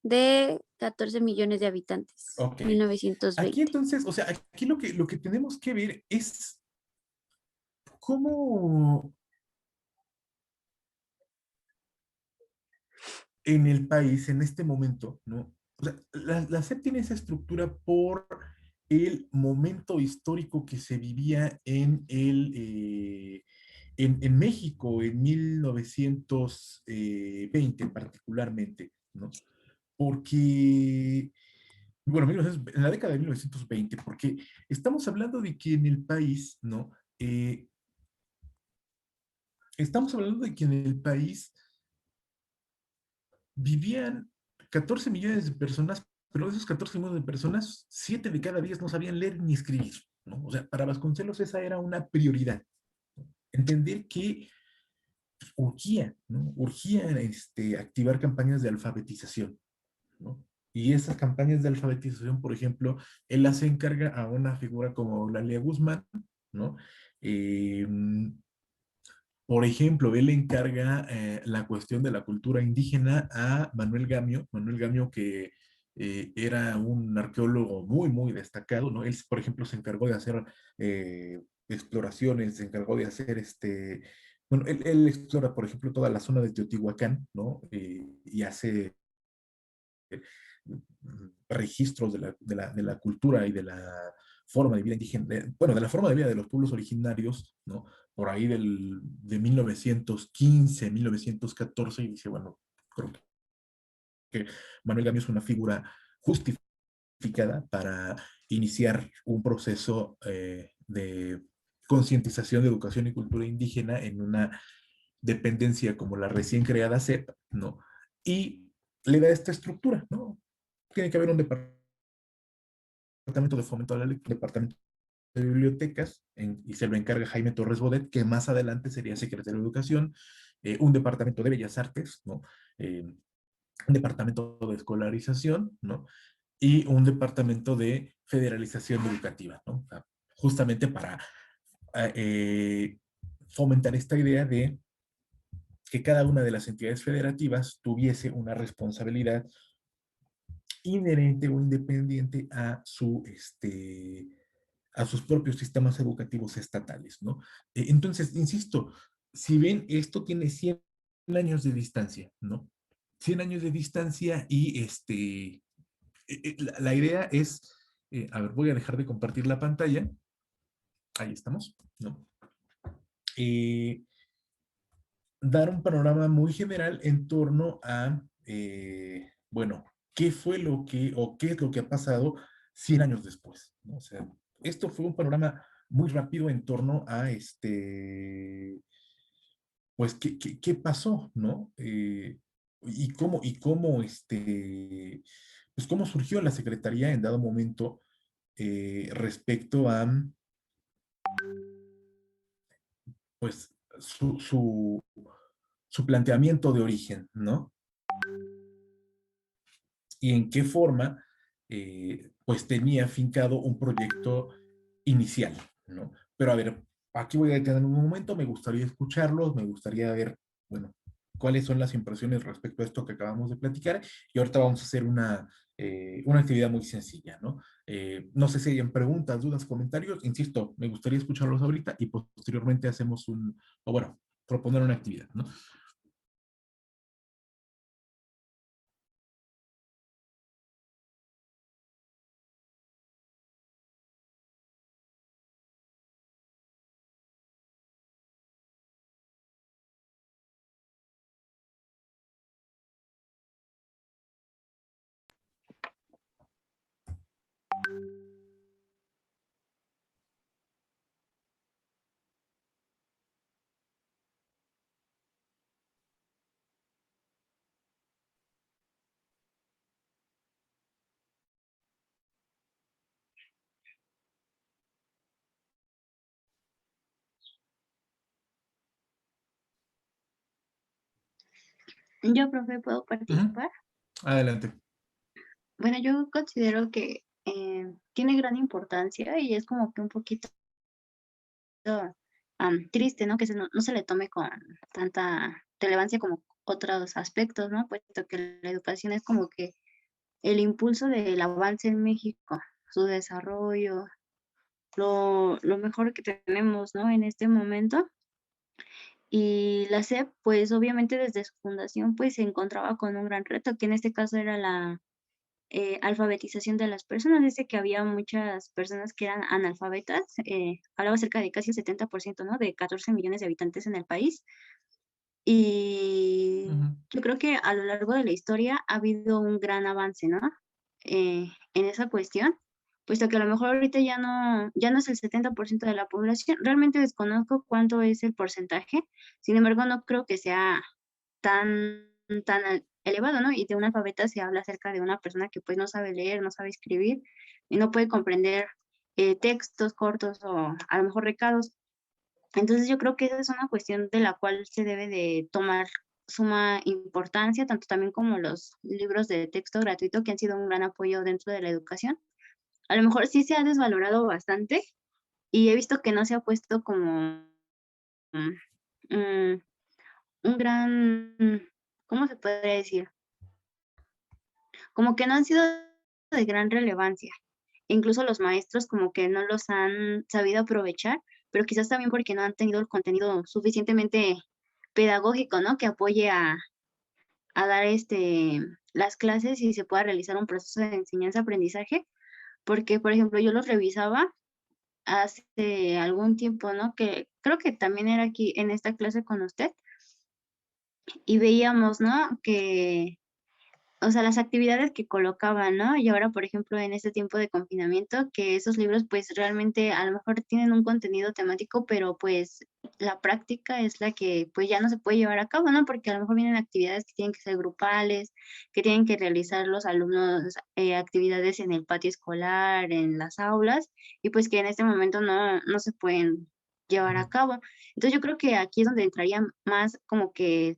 de 14 millones de habitantes, Ok. 1920. Aquí entonces, o sea, aquí lo que tenemos que ver es cómo en el país, en este momento, ¿no? O sea, la SEP tiene esa estructura por el momento histórico que se vivía en México en 1920 particularmente, ¿no? Porque, bueno, en la década de 1920, porque estamos hablando de que en el país, ¿no? Estamos hablando de que en el país vivían 14 millones de personas, pero de esos 14 millones de personas, 7 de cada 10 no sabían leer ni escribir, ¿no? O sea, para Vasconcelos esa era una prioridad, ¿no? Entender que urgía, ¿no? Urgía activar campañas de alfabetización, ¿no? Y esas campañas de alfabetización, por ejemplo, él las encarga a una figura como Eulalia Guzmán, ¿no? Por ejemplo, él encarga la cuestión de la cultura indígena a Manuel Gamio que era un arqueólogo muy, muy destacado, ¿no? Él, por ejemplo, se encargó de hacer exploraciones, se encargó de hacer bueno, él explora, por ejemplo, toda la zona de Teotihuacán, ¿no? Y hace registros de la cultura y de la forma de vida indígena, bueno, de la forma de vida de los pueblos originarios, ¿no? Por ahí de 1915, 1914, y dice, bueno, creo que Manuel Gamio es una figura justificada para iniciar un proceso de concientización de educación y cultura indígena en una dependencia como la recién creada SEP, ¿no? Y le da esta estructura, ¿no? Tiene que haber un departamento de fomento a la lectura, departamento de bibliotecas, y se lo encarga Jaime Torres Bodet, que más adelante sería secretario de Educación, un departamento de Bellas Artes, ¿no? Un departamento de escolarización, ¿no? Y un departamento de federalización educativa, ¿no? O sea, justamente para fomentar esta idea de que cada una de las entidades federativas tuviese una responsabilidad inherente o independiente a a sus propios sistemas educativos estatales, ¿no? Entonces, insisto, si ven, esto tiene siempre años de distancia, ¿no? 100 años de distancia y la idea es, a ver, voy a dejar de compartir la pantalla. Ahí estamos, ¿no? Dar un panorama muy general en torno a, bueno, qué fue lo que, o qué es lo que ha pasado 100 años después, ¿no? O sea, esto fue un panorama muy rápido en torno a pues, qué pasó, ¿no? Pues, cómo surgió la Secretaría en dado momento respecto a, pues, su planteamiento de origen, ¿no? Y en qué forma, pues, tenía afincado un proyecto inicial, ¿no? Pero a ver, aquí voy a detenerme un momento, me gustaría escucharlos, me gustaría ver, bueno, cuáles son las impresiones respecto a esto que acabamos de platicar, y ahorita vamos a hacer una actividad muy sencilla, ¿no? No sé si hayan preguntas, dudas, comentarios, insisto, me gustaría escucharlos ahorita y posteriormente hacemos o bueno, proponer una actividad, ¿no? Yo, profe, ¿puedo Ujú. participar? Adelante. Bueno, yo considero que tiene gran importancia y es como que un poquito triste, ¿no? Que no se le tome con tanta relevancia como otros aspectos, ¿no? Puesto que la educación es como que el impulso del avance en México, su desarrollo, lo mejor que tenemos, ¿no? En este momento. Y la SEP, pues obviamente desde su fundación, pues se encontraba con un gran reto, que en este caso era la alfabetización de las personas. Dice que había muchas personas que eran analfabetas, hablaba cerca de casi el 70%, ¿no? De 14 millones de habitantes en el país. Y Ujú. yo creo que a lo largo de la historia ha habido un gran avance, ¿no? En esa cuestión, puesto que a lo mejor ahorita ya no es el 70% de la población. Realmente desconozco cuánto es el porcentaje, sin embargo, no creo que sea tan elevado, ¿no? Y de un alfabeta se habla acerca de una persona que pues no sabe leer, no sabe escribir y no puede comprender textos cortos o a lo mejor recados. Entonces yo creo que esa es una cuestión de la cual se debe de tomar suma importancia, tanto también como los libros de texto gratuito que han sido un gran apoyo dentro de la educación. A lo mejor sí se ha desvalorado bastante y he visto que no se ha puesto como mm, un gran, ¿cómo se podría decir? Como que no han sido de gran relevancia. Incluso los maestros como que no los han sabido aprovechar, pero quizás también porque no han tenido el contenido suficientemente pedagógico, ¿no? Que apoye a dar las clases y se pueda realizar un proceso de enseñanza-aprendizaje. Porque, por ejemplo, yo los revisaba hace algún tiempo, ¿no? Que creo que también era aquí en esta clase con usted y veíamos, ¿no? Que o sea, las actividades que colocaban, ¿no? Y ahora, por ejemplo, en este tiempo de confinamiento, que esos libros pues realmente a lo mejor tienen un contenido temático, pero pues la práctica es la que pues ya no se puede llevar a cabo, ¿no? Porque a lo mejor vienen actividades que tienen que ser grupales, que tienen que realizar los alumnos actividades en el patio escolar, en las aulas, y pues que en este momento no se pueden llevar a cabo. Entonces yo creo que aquí es donde entraría más como que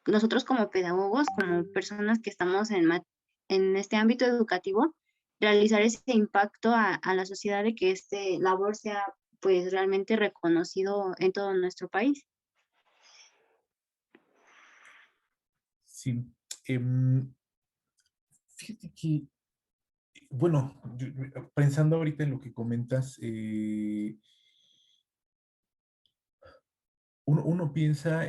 nosotros como pedagogos, como personas que estamos en este ámbito educativo, realizar ese impacto a la sociedad de que este labor sea pues realmente reconocido en todo nuestro país. Sí. Em, Fíjate que, bueno, pensando ahorita en lo que comentas, uno piensa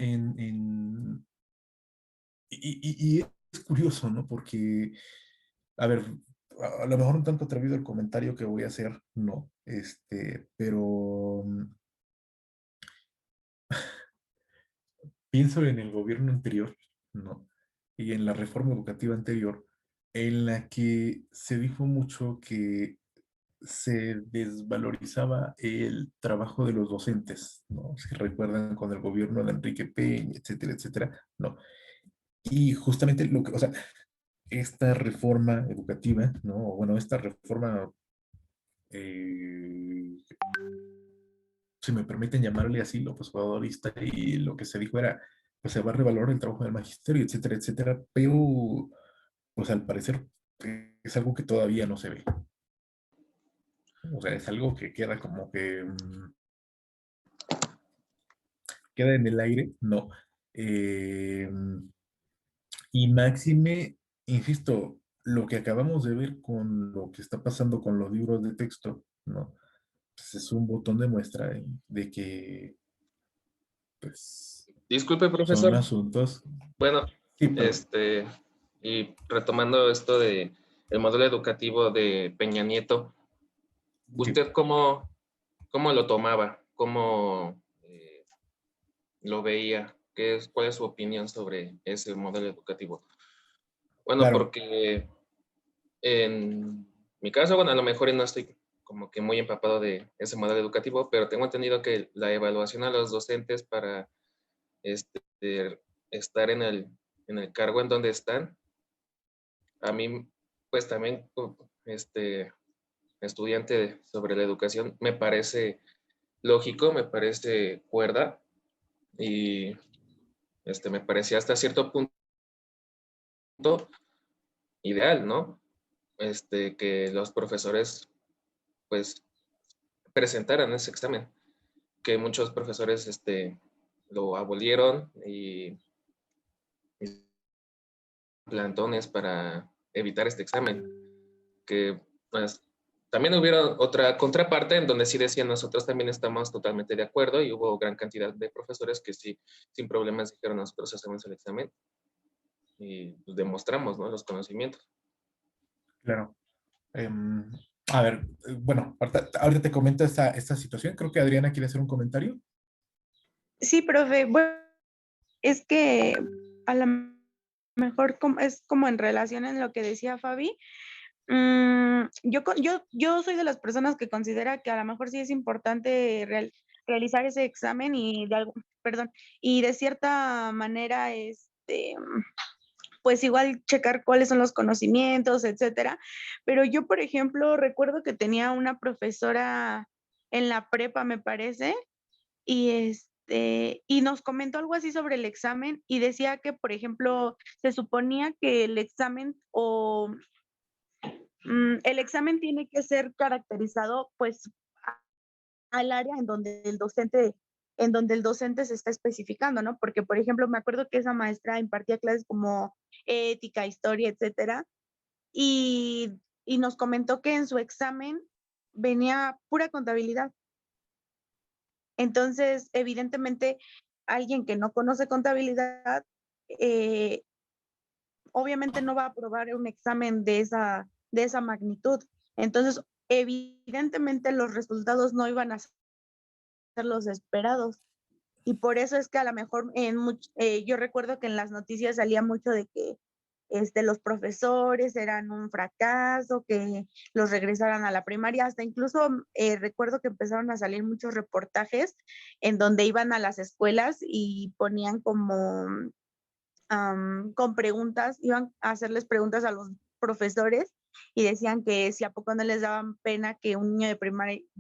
y es curioso, ¿no? Porque, a ver, a lo mejor un tanto atrevido el comentario que voy a hacer, no, pero pienso en el gobierno anterior, ¿no? Y en la reforma educativa anterior, en la que se dijo mucho que se desvalorizaba el trabajo de los docentes, ¿no? Si recuerdan con el gobierno de Enrique Peña, etcétera, etcétera, ¿no? Y justamente lo que, o sea, esta reforma educativa, ¿no? Bueno, esta reforma, eh, si me permiten llamarle así, lo posguadorista, y lo que se dijo era, pues se va a revalorar el trabajo del magisterio, etcétera, etcétera, pero, pues al parecer es algo que todavía no se ve. O sea, es algo que queda como que queda en el aire, no. Eh, y máxime, insisto, lo que acabamos de ver con lo que está pasando con los libros de texto, ¿no? Pues es un botón de muestra de que, pues, Disculpe, son profesor. asuntos. Bueno, Sí, perdón. y retomando esto de el modelo educativo de Peña Nieto, Sí, ¿usted cómo lo tomaba? ¿Cómo lo veía? ¿Cuál es su opinión sobre ese modelo educativo? Bueno, claro. porque en mi caso, bueno, a lo mejor no estoy como que muy empapado de ese modelo educativo, pero tengo entendido que la evaluación a los docentes para estar en el cargo en donde están, a mí, pues también, estudiante sobre la educación, me parece lógico, me parece cuerda y me parecía hasta cierto punto ideal, ¿no? Que los profesores, pues, presentaran ese examen, que muchos profesores, lo abolieron y plantones para evitar este examen, que pues, también hubiera otra contraparte en donde sí decían nosotros también estamos totalmente de acuerdo y hubo gran cantidad de profesores que sí, sin problemas dijeron nosotros hacemos el examen y pues, demostramos, ¿no? Los conocimientos. Claro. A ver, bueno, ahorita te comento esta situación. Creo que Adriana quiere hacer un comentario. Sí, profe. Bueno, es que a lo mejor es como en relación en lo que decía Fabi. Yo soy de las personas que considera que a lo mejor sí es importante realizar ese examen y de cierta manera, pues igual checar cuáles son los conocimientos, etcétera. Pero yo, por ejemplo, recuerdo que tenía una profesora en la prepa, me parece, y nos comentó algo así sobre el examen y decía que, por ejemplo, se suponía que el examen tiene que ser caracterizado pues al área en donde el docente se está especificando, ¿no? Porque, por ejemplo, me acuerdo que esa maestra impartía clases como ética, historia, etcétera, y, y nos comentó que en su examen venía pura contabilidad. Entonces, evidentemente, alguien que no conoce contabilidad, obviamente no va a aprobar un examen de esa magnitud. Entonces, evidentemente los resultados no iban a ser los esperados. Y por eso es que a lo mejor yo recuerdo que en las noticias salía mucho de que los profesores eran un fracaso, que los regresaran a la primaria, hasta incluso recuerdo que empezaron a salir muchos reportajes en donde iban a las escuelas y ponían como con preguntas, iban a hacerles preguntas a los profesores y decían que si a poco no les daban pena que un niño de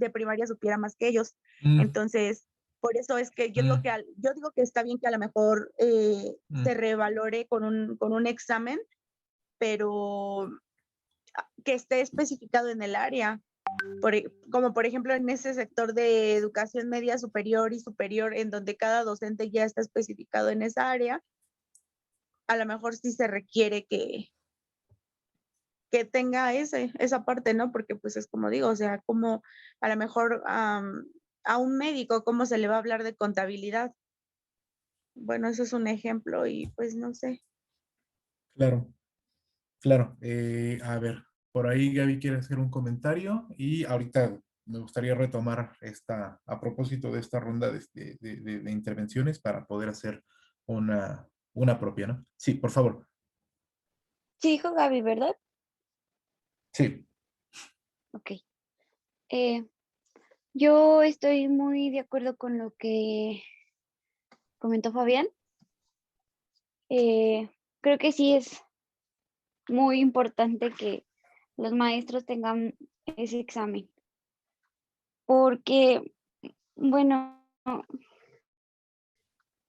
primaria supiera más que ellos. Entonces, por eso es que yo digo que está bien que a lo mejor se revalore con un examen, pero que esté especificado en el área. Como por ejemplo en ese sector de educación media superior y superior, en donde cada docente ya está especificado en esa área, a lo mejor sí se requiere que tenga esa parte, ¿no? Porque pues es como digo, o sea, como a lo mejor a un médico, ¿cómo se le va a hablar de contabilidad? Bueno, eso es un ejemplo y pues no sé. Claro, claro. A ver, por ahí Gaby quiere hacer un comentario y ahorita me gustaría retomar a propósito de esta ronda de intervenciones para poder hacer una propia, ¿no? Sí, por favor. Sí, dijo Gaby, ¿verdad? Sí. Ok. Eh, yo estoy muy de acuerdo con lo que comentó Fabián. Creo que sí es muy importante que los maestros tengan ese examen, porque, bueno,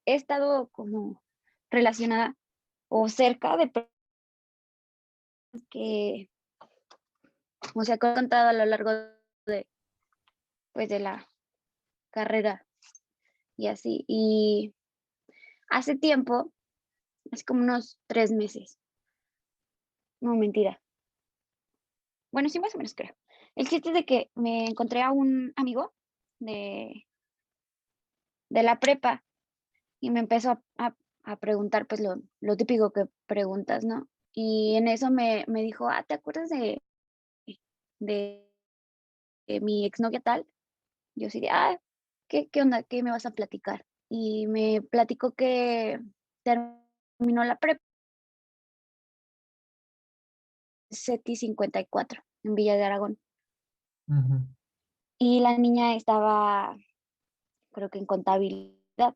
he estado como relacionada o cerca de personas que, o sea, que he contado a lo largo de, pues, de la carrera y así. Y hace tiempo, hace como unos 3 meses, no mentira, bueno, sí, más o menos creo. El chiste es de que me encontré a un amigo de, de la prepa y me empezó a preguntar, pues lo típico que preguntas, ¿no? Y en eso me dijo, ¿te acuerdas de mi exnovia tal? Yo sí de, ¿qué onda? ¿Qué me vas a platicar? Y me platicó que terminó la prepa CETI 54 en Villa de Aragón. Ujú. Y la niña estaba, creo que en contabilidad.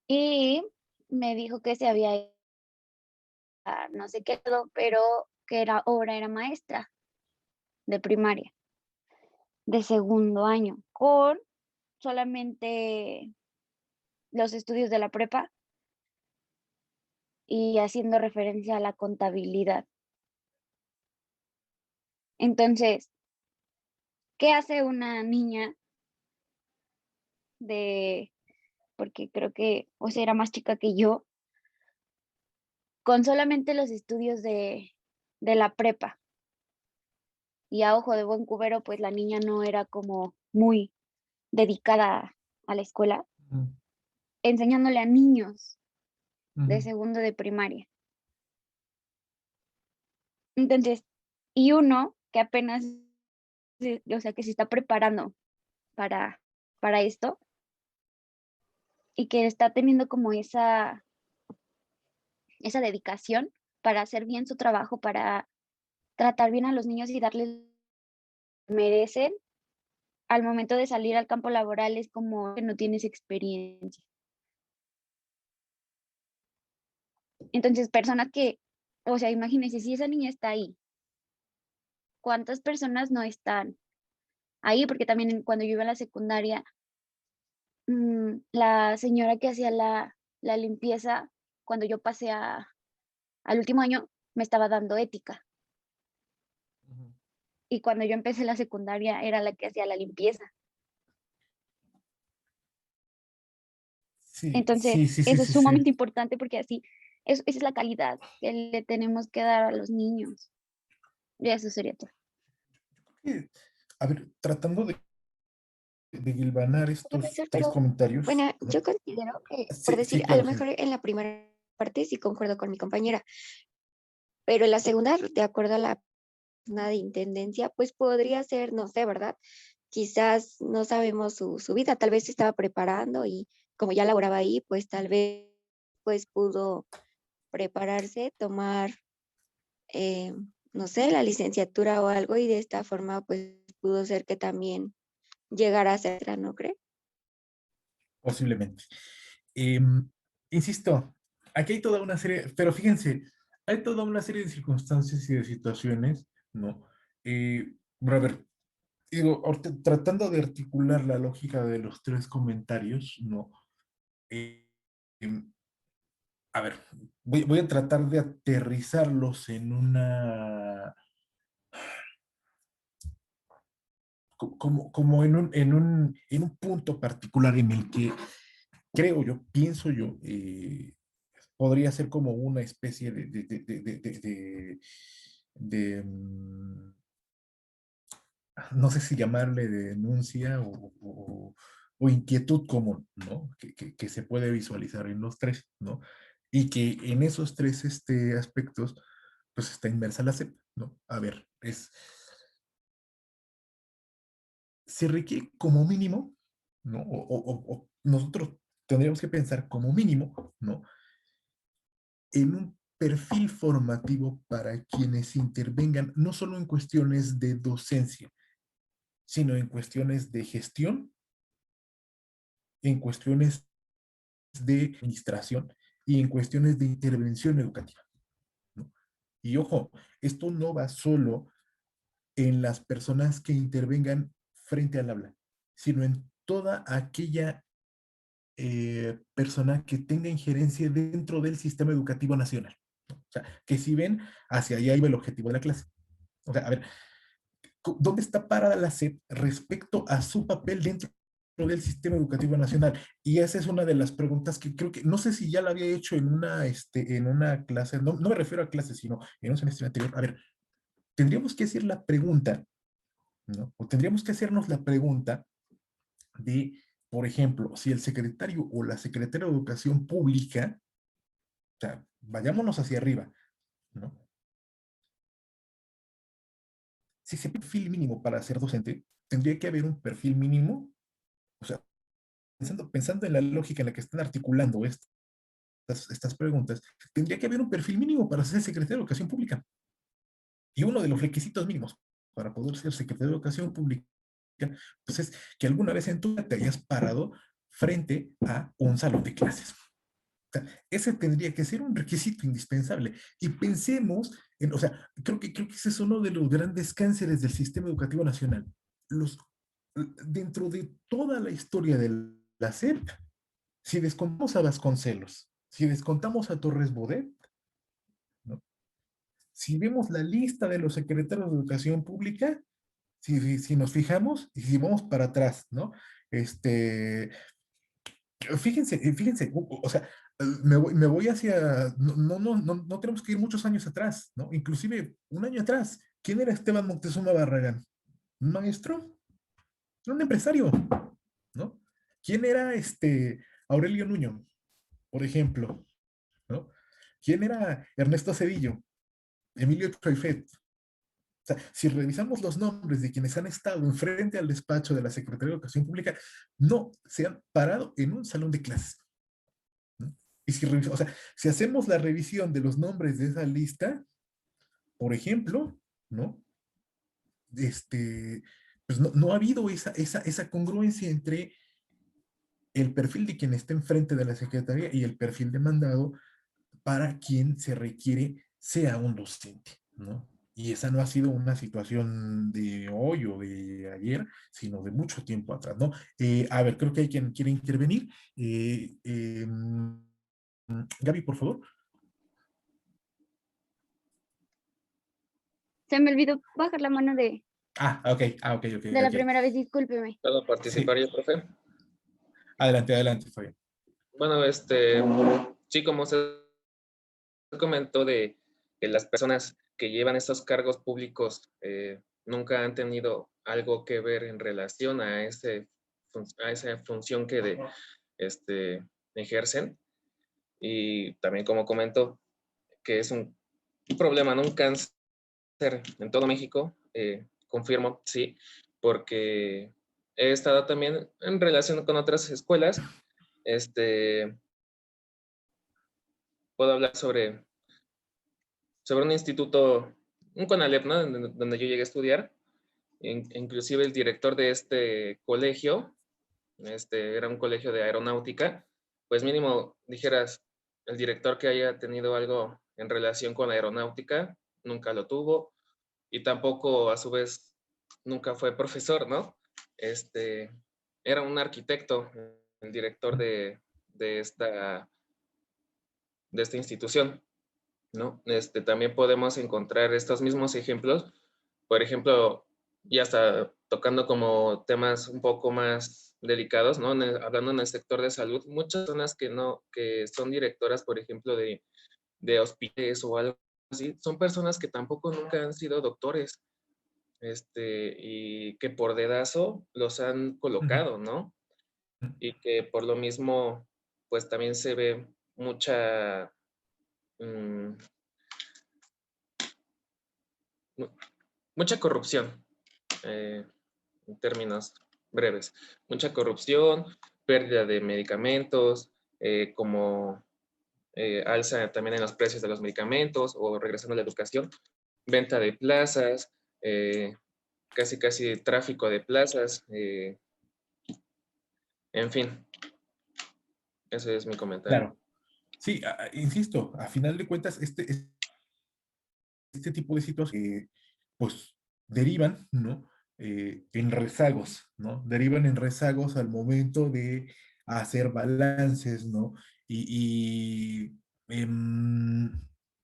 Y me dijo que se había ido a no sé qué, pero que ahora era maestra de primaria, de segundo año, con solamente los estudios de la prepa y haciendo referencia a la contabilidad. Entonces, ¿qué hace una niña de, porque creo que, o sea, era más chica que yo, con solamente los estudios de la prepa? Y a ojo de buen cubero, pues la niña no era como muy dedicada a la escuela, Ujú. enseñándole a niños de Ujú. segundo de primaria. Entonces, y uno que apenas, o sea, que se está preparando para, para esto y que está teniendo como esa dedicación para hacer bien su trabajo, para tratar bien a los niños y darles lo que merecen, al momento de salir al campo laboral es como que no tienes experiencia. Entonces, personas que, o sea, imagínense, si esa niña está ahí, ¿cuántas personas no están ahí? Porque también cuando yo iba a la secundaria, la señora que hacía la limpieza, cuando yo pasé al último año, me estaba dando ética. Ujú. Y cuando yo empecé la secundaria, era la que hacía la limpieza. Sí, Entonces, sí, sí, sí, eso es sí, sí. sumamente importante porque así, esa es la calidad que le tenemos que dar a los niños. Y eso sería todo. A ver, tratando de hilvanar estos Profesor, tres pero comentarios, bueno, ¿no? yo considero que, por Sí, sí, decir, a lo claro, sí. mejor en la primera parte sí concuerdo con mi compañera, pero en la segunda, de acuerdo a la zona de intendencia, pues podría ser, no sé, ¿verdad? Quizás no sabemos su vida, tal vez se estaba preparando y como ya laboraba ahí, pues tal vez pues pudo prepararse, tomar, eh, no sé, la licenciatura o algo y de esta forma pues pudo ser que también llegara a ser, ¿no cree? Posiblemente. Em, Insisto, aquí hay toda una serie, pero fíjense, hay toda una serie de circunstancias y de situaciones, ¿no? Bueno, a ver, digo, tratando de articular la lógica de los tres comentarios, ¿no? Eh, em, a ver, voy a tratar de aterrizarlos en como en un punto particular en el que creo yo, pienso yo, podría ser como una especie no sé si llamarle de denuncia o inquietud común, ¿no? Que se puede visualizar en los tres, ¿no? Y que en esos tres aspectos, pues está inmersa la SEP, ¿no? A ver, se requiere como mínimo, ¿no? O nosotros tendríamos que pensar como mínimo, ¿no? En un perfil formativo para quienes intervengan, no solo en cuestiones de docencia, sino en cuestiones de gestión, en cuestiones de administración y en cuestiones de intervención educativa, ¿no? Y ojo, esto no va solo en las personas que intervengan frente al aula, sino en toda aquella persona que tenga injerencia dentro del sistema educativo nacional, ¿no? O sea, que si ven, hacia allá iba el objetivo de la clase. O sea, a ver, ¿dónde está parada la SEP respecto a su papel dentro del sistema educativo nacional? Y esa es una de las preguntas que creo que, no sé si ya la había hecho en una clase, no, no me refiero a clase, sino en un semestre anterior. A ver, tendríamos que hacer la pregunta, ¿no? O tendríamos que hacernos la pregunta de, por ejemplo, si el secretario o la secretaria de Educación Pública, o sea, vayámonos hacia arriba, ¿no? Si ese perfil mínimo para ser docente, tendría que haber un perfil mínimo, o sea, pensando en la lógica en la que están articulando estas preguntas, tendría que haber un perfil mínimo para ser secretario de Educación Pública. Y uno de los requisitos mínimos para poder ser secretario de Educación Pública, pues es que alguna vez en tu vida te hayas parado frente a un salón de clases. O sea, ese tendría que ser un requisito indispensable. Y pensemos en, o sea, creo que ese es uno de los grandes cánceres del sistema educativo nacional. Dentro de toda la historia de la SEP, si descontamos a Vasconcelos, si descontamos a Torres Bodet, ¿no? Si vemos la lista de los secretarios de Educación Pública, si nos fijamos y si vamos para atrás, ¿no? Fíjense, o sea, me voy hacia, no tenemos que ir muchos años atrás, ¿no? Inclusive un año atrás, ¿quién era Esteban Moctezuma Barragán? ¿Un maestro? Era un empresario, ¿no? ¿Quién era Aurelio Nuño, por ejemplo? ¿No? ¿Quién era Ernesto Zedillo? Emilio Troifet. O sea, si revisamos los nombres de quienes han estado enfrente al despacho de la Secretaría de Educación Pública, no se han parado en un salón de clases, ¿no? Y o sea, si hacemos la revisión de los nombres de esa lista, por ejemplo, ¿no? Pues no ha habido esa congruencia entre el perfil de quien está enfrente de la Secretaría y el perfil demandado para quien se requiere sea un docente, ¿no? Y esa no ha sido una situación de hoy o de ayer, sino de mucho tiempo atrás, ¿no? A ver, creo que hay quien quiere intervenir. Gaby, por favor. Se me olvidó bajar la mano de Ok. de la primera vez, discúlpeme. ¿Puedo participar yo, profe? Adelante, Fabián. Bueno, sí, como usted comentó de que las personas que llevan estos cargos públicos nunca han tenido algo que ver en relación a esa función que ejercen. Y también como comento que es un problema, ¿no? Un cáncer en todo México, confirmo, sí, porque he estado también en relación con otras escuelas. Puedo hablar sobre un instituto, un CONALEP, ¿no? Donde yo llegué a estudiar. Inclusive el director de este colegio, era un colegio de aeronáutica, pues mínimo dijeras, el director que haya tenido algo en relación con la aeronáutica, nunca lo tuvo, y tampoco a su vez nunca fue profesor, ¿no? Era un arquitecto, el director de esta institución, ¿no? También podemos encontrar estos mismos ejemplos, por ejemplo, ya está tocando como temas un poco más delicados, ¿no? Hablando en el sector de salud, muchas personas que son directoras, por ejemplo, de hospitales o algo así, son personas que tampoco nunca han sido doctores, y que por dedazo los han colocado, ¿no? Y que por lo mismo, pues también se ve mucha mm, mucha corrupción, en términos breves. Mucha corrupción, pérdida de medicamentos, como alza también en los precios de los medicamentos, o regresando a la educación, venta de plazas, casi tráfico de plazas, en fin, ese es mi comentario. Claro. Sí, insisto, a final de cuentas, este tipo de situaciones, pues, derivan, ¿no? En rezagos, ¿no? Derivan en rezagos al momento de hacer balances, ¿no?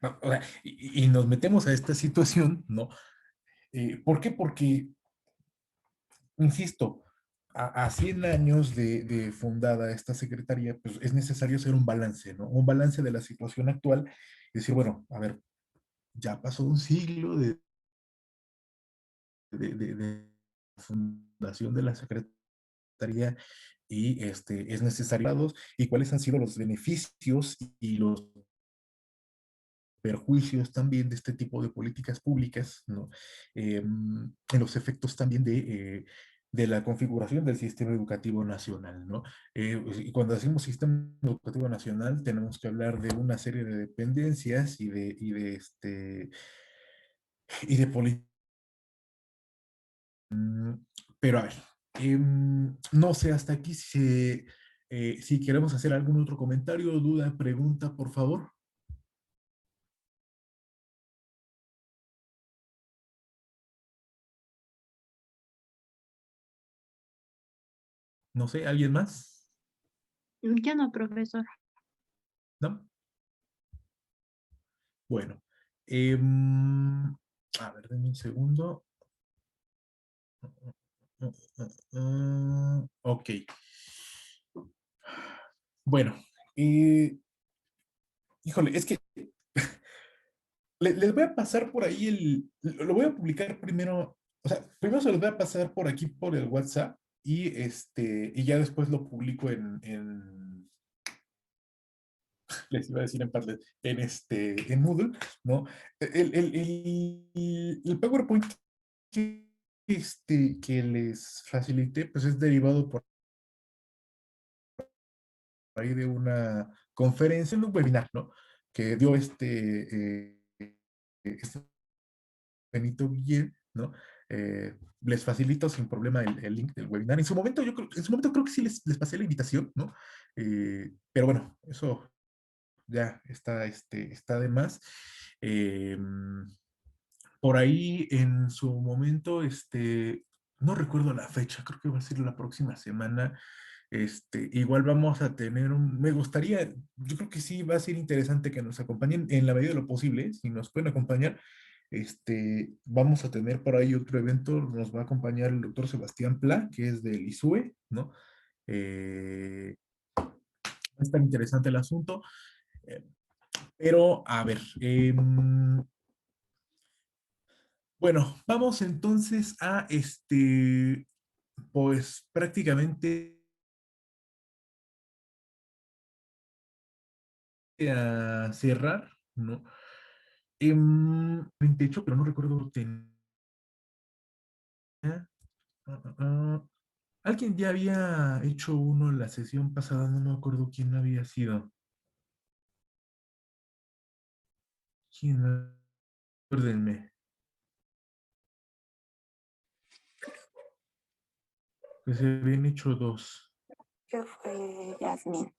O sea, y nos metemos a esta situación, ¿no? ¿Por qué? Porque, insisto, a 100 años de fundada esta secretaría, pues es necesario hacer un balance, ¿no? Un balance de la situación actual y decir, bueno, a ver, ya pasó un siglo de fundación de la Secretaría y es necesario y cuáles han sido los beneficios y los perjuicios también de este tipo de políticas públicas, ¿no? En los efectos también de la configuración del sistema educativo nacional, ¿no? Y cuando decimos sistema educativo nacional, tenemos que hablar de una serie de dependencias y de políticas. Pero a ver, no sé hasta aquí si queremos hacer algún otro comentario, duda, pregunta, por favor. No sé, ¿alguien más? Ya no, profesor. ¿No? Bueno. A ver, denme un segundo. Ok. Bueno. Híjole, es que les voy a pasar por ahí lo voy a publicar primero, o sea, primero se los voy a pasar por aquí por el WhatsApp y ya después lo publico les iba a decir en Padlet, en Moodle, ¿no? El PowerPoint que les facilité, pues es derivado por ahí de una conferencia, en un webinar, ¿no? Que dio este Benito Guillén, ¿no? Les facilito sin problema el link del webinar. En su momento, creo que sí les pasé la invitación, ¿no? Pero bueno, eso ya está de más. Por ahí en su momento, no recuerdo la fecha, creo que va a ser la próxima semana. Igual vamos a tener me gustaría, yo creo que sí va a ser interesante que nos acompañen en la medida de lo posible, si nos pueden acompañar. Vamos a tener por ahí otro evento, nos va a acompañar el doctor Sebastián Pla, que es del ISUE, ¿no? Es tan interesante el asunto. eh, pero, a ver, bueno, vamos entonces a pues prácticamente a cerrar, ¿no? 28, pero no recuerdo, tenía. Alguien ya había hecho uno en la sesión pasada, no me acuerdo quién había sido. ¿Quién? Acuérdenme. Que se habían hecho dos. Que fue Yasmín.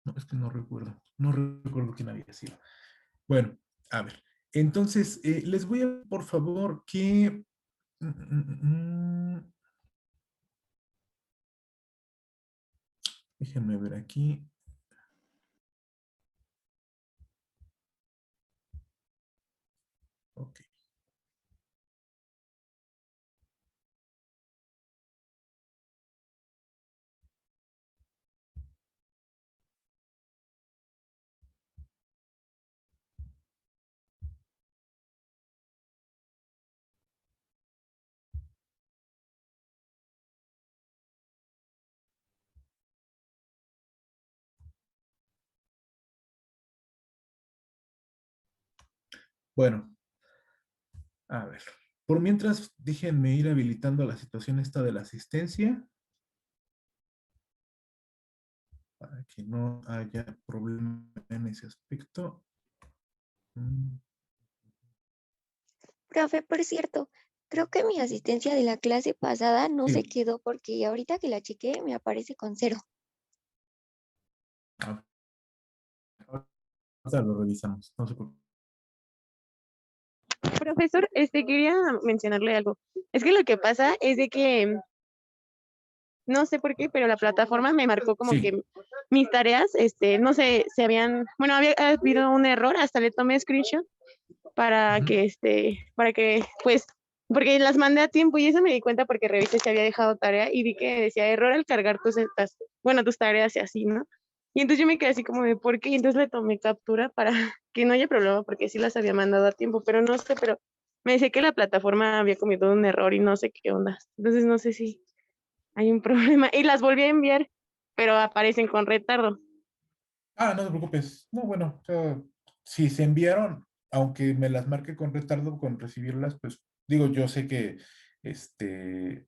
No, es que no recuerdo. No recuerdo quién había sido. Bueno, a ver. Entonces, les voy a, por favor, que... Déjenme ver aquí. Ok. Bueno, a ver. Por mientras, déjenme ir habilitando la situación esta de la asistencia. Para que no haya problema en ese aspecto. Profe, por cierto, creo que mi asistencia de la clase pasada no se Sí. quedó porque ahorita que la chequé me aparece con 0. Ah, ahorita lo revisamos. No se preocupe. Profesor, quería mencionarle algo. Es que lo que pasa es de que, no sé por qué, pero la plataforma me marcó como Sí. que mis tareas, no sé, se habían, bueno, había habido un error, hasta le tomé screenshot para Ujú. que, pues, porque las mandé a tiempo y eso me di cuenta porque revisé si había dejado tarea y vi que decía error al cargar tus tareas y así, ¿no? Y entonces yo me quedé así como de ¿por qué? Y entonces le tomé captura para que no haya problema porque sí las había mandado a tiempo, pero no sé, pero me decía que la plataforma había cometido un error y no sé qué onda. Entonces no sé si hay un problema. Y las volví a enviar, pero aparecen con retardo. Ah, no te preocupes. No, bueno, o sea, si se enviaron, aunque me las marque con retardo con recibirlas, pues digo, yo sé que,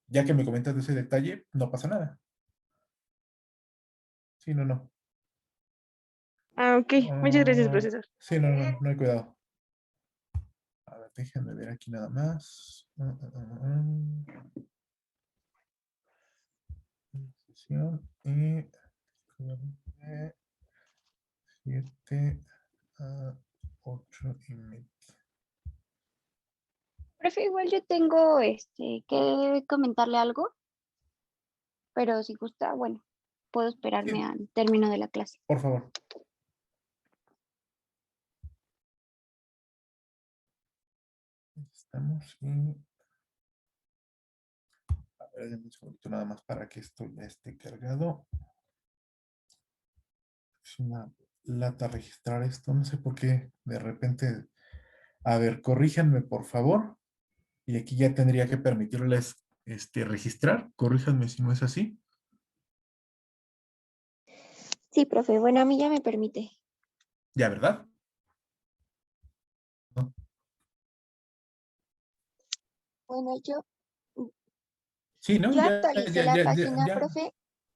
ya que me comentas de ese detalle, no pasa nada. Sí, no, no. Ah, ok. Muchas gracias, profesor. Sí, no, no, no hay cuidado. A ver, déjenme ver aquí nada más. Sesión y 7 a 8:30. Profe, igual yo tengo que comentarle algo, pero si gusta, bueno, puedo esperarme Sí, al término de la clase. por favor. Estamos y... A ver, denme un segundito nada más para que esto ya esté cargado. Es una lata registrar esto, no sé por qué de repente... A ver, corríjanme por favor. Y aquí ya tendría que permitirles registrar. Corríjanme si no es así. Sí, profe, bueno, a mí ya me permite. Ya, ¿verdad? ¿No? Bueno, Sí, ¿no? yo Ya, actualicé ya, la ya, ya, página, ya. profe.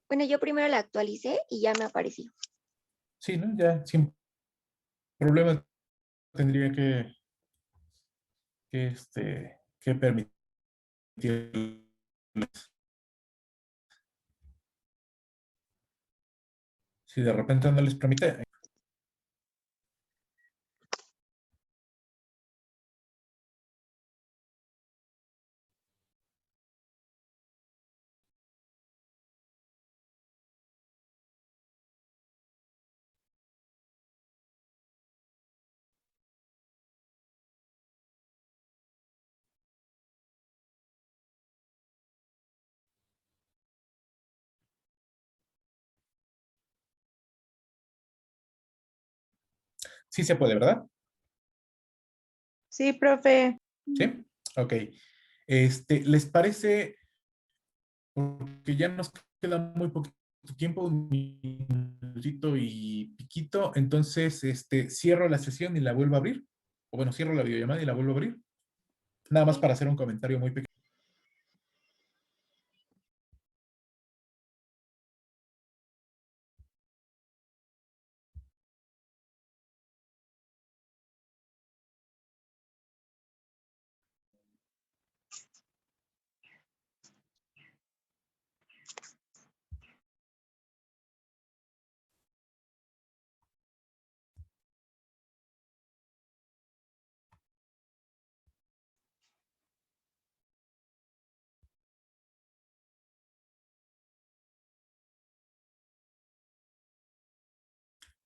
Bueno, yo primero la actualicé y ya me apareció. Sí, ¿no? Ya, sin problema tendría que permitirles. Si de repente no les permite. Sí se puede, ¿verdad? Sí, profe. Sí. Ok. ¿Les parece? Porque ya nos queda muy poquito tiempo, un minutito y piquito. Entonces, cierro la sesión y la vuelvo a abrir. O bueno, cierro la videollamada y la vuelvo a abrir. Nada más para hacer un comentario muy pequeño.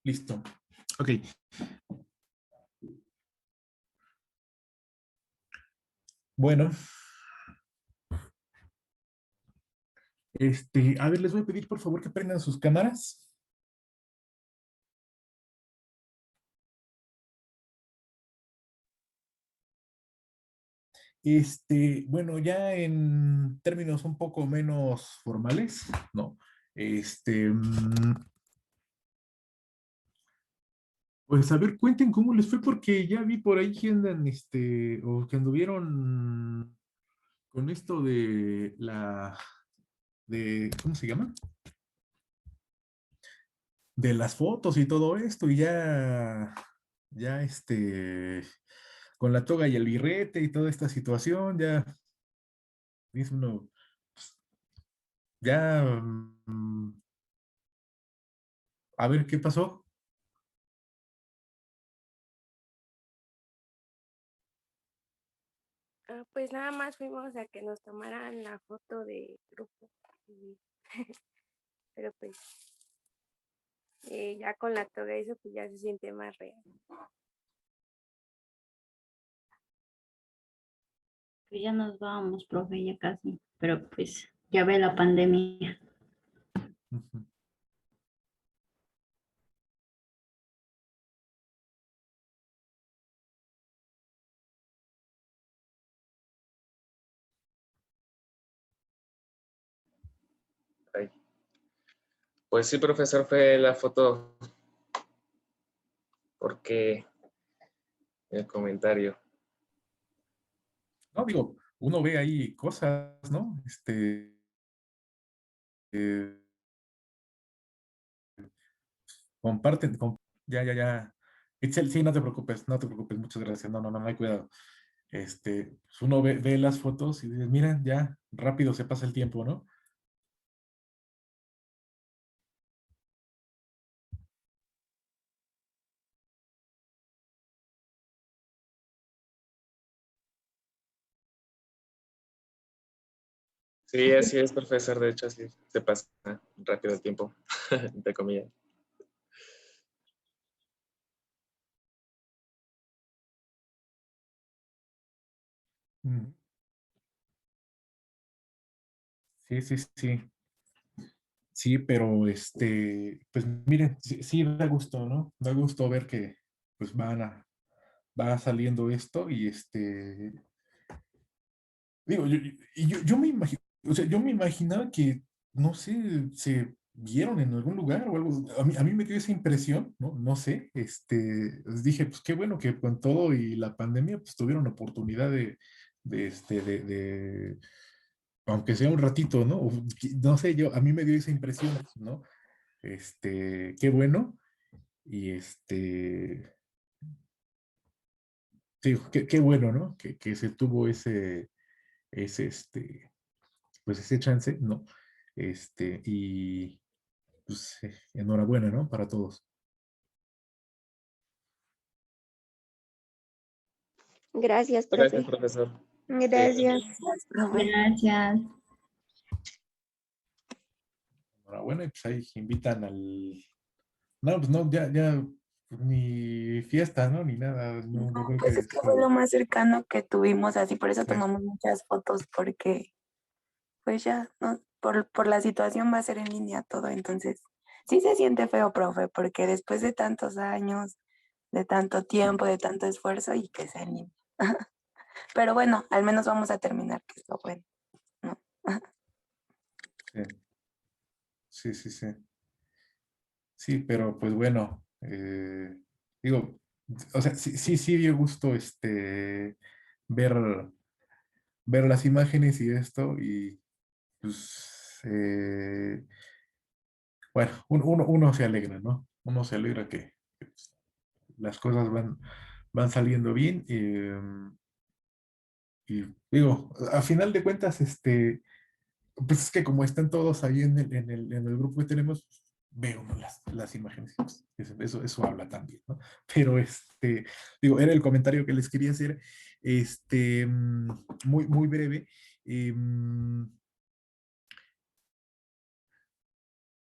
Listo. Ok. Bueno. A ver, les voy a pedir por favor que prendan sus cámaras. Bueno, ya en términos un poco menos formales, ¿no? Pues a ver, cuenten cómo les fue, porque ya vi por ahí que andan, o que anduvieron con esto ¿cómo se llama? De las fotos y todo esto, y ya con la toga y el birrete y toda esta situación, ya, dice uno, ya, a ver qué pasó. Pues nada más fuimos a que nos tomaran la foto de grupo. y- Pero pues ya con la toga eso pues ya se siente más real. Pues ya nos vamos, profe, ya casi. Pero pues ya ve la pandemia. Ujú. Ay. Pues sí, profesor, fue la foto porque el comentario. No, digo, uno ve ahí cosas, ¿no? Eh, comparten, ya. Itzel, sí, no te preocupes, muchas gracias. No hay cuidado. Pues uno ve las fotos y dices, mira, ya rápido se pasa el tiempo, ¿no? Sí, así es, profesor. De hecho, sí, se pasa rápido el tiempo, entre comillas. Mm. Sí. Sí, pero pues miren, sí da gusto, ¿no? Da gusto ver que pues va saliendo esto y digo, yo me imagino, o sea, yo me imaginaba que, no sé, se vieron en algún lugar o algo. A mí me dio esa impresión, ¿no? No sé, pues dije, pues qué bueno que con todo y la pandemia, pues tuvieron oportunidad de aunque sea un ratito, ¿no? No sé, a mí me dio esa impresión, ¿no? Qué bueno. Y sí, qué bueno, ¿no? Que se tuvo ese, pues ese chance, ¿no? Y pues enhorabuena, ¿no? Para todos. Gracias, Gracias, profe. profesor. Gracias. Gracias, profe. Gracias. Enhorabuena, y pues ahí invitan no, pues no, ya, pues, ni fiesta, ¿no? Ni nada, no, yo creo Pues que es que fue lo más cercano que tuvimos, así por eso sí. tomamos muchas fotos, porque pues ya, ¿no? Por la situación va a ser en línea todo, entonces sí se siente feo, profe, porque después de tantos años, de tanto tiempo, de tanto esfuerzo y que sea en línea. Pero bueno, al menos vamos a terminar, que es lo bueno, ¿no? Sí. Sí, pero pues bueno, digo, o sea, sí dio gusto ver, ver las imágenes y esto, y pues, bueno, uno se alegra, ¿no? Uno se alegra que, pues, las cosas van saliendo bien. Y digo, a final de cuentas, pues es que como están todos ahí en el grupo que tenemos, veo uno las imágenes. Pues, eso habla también, ¿no? Pero digo, era el comentario que les quería hacer, muy breve.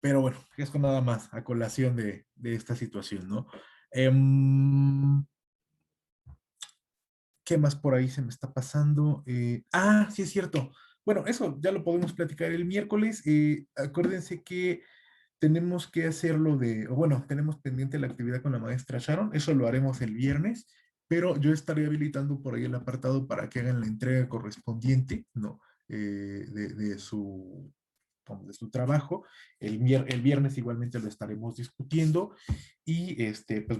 Pero bueno, es con nada más a colación de esta situación, ¿no? Em, ¿Qué más por ahí se me está pasando? Sí es cierto. Bueno, eso ya lo podemos platicar el miércoles. Acuérdense que tenemos que hacerlo o bueno, tenemos pendiente la actividad con la maestra Sharon. Eso lo haremos el viernes, pero yo estaré habilitando por ahí el apartado para que hagan la entrega correspondiente, ¿no? De su trabajo. El viernes igualmente lo estaremos discutiendo y pues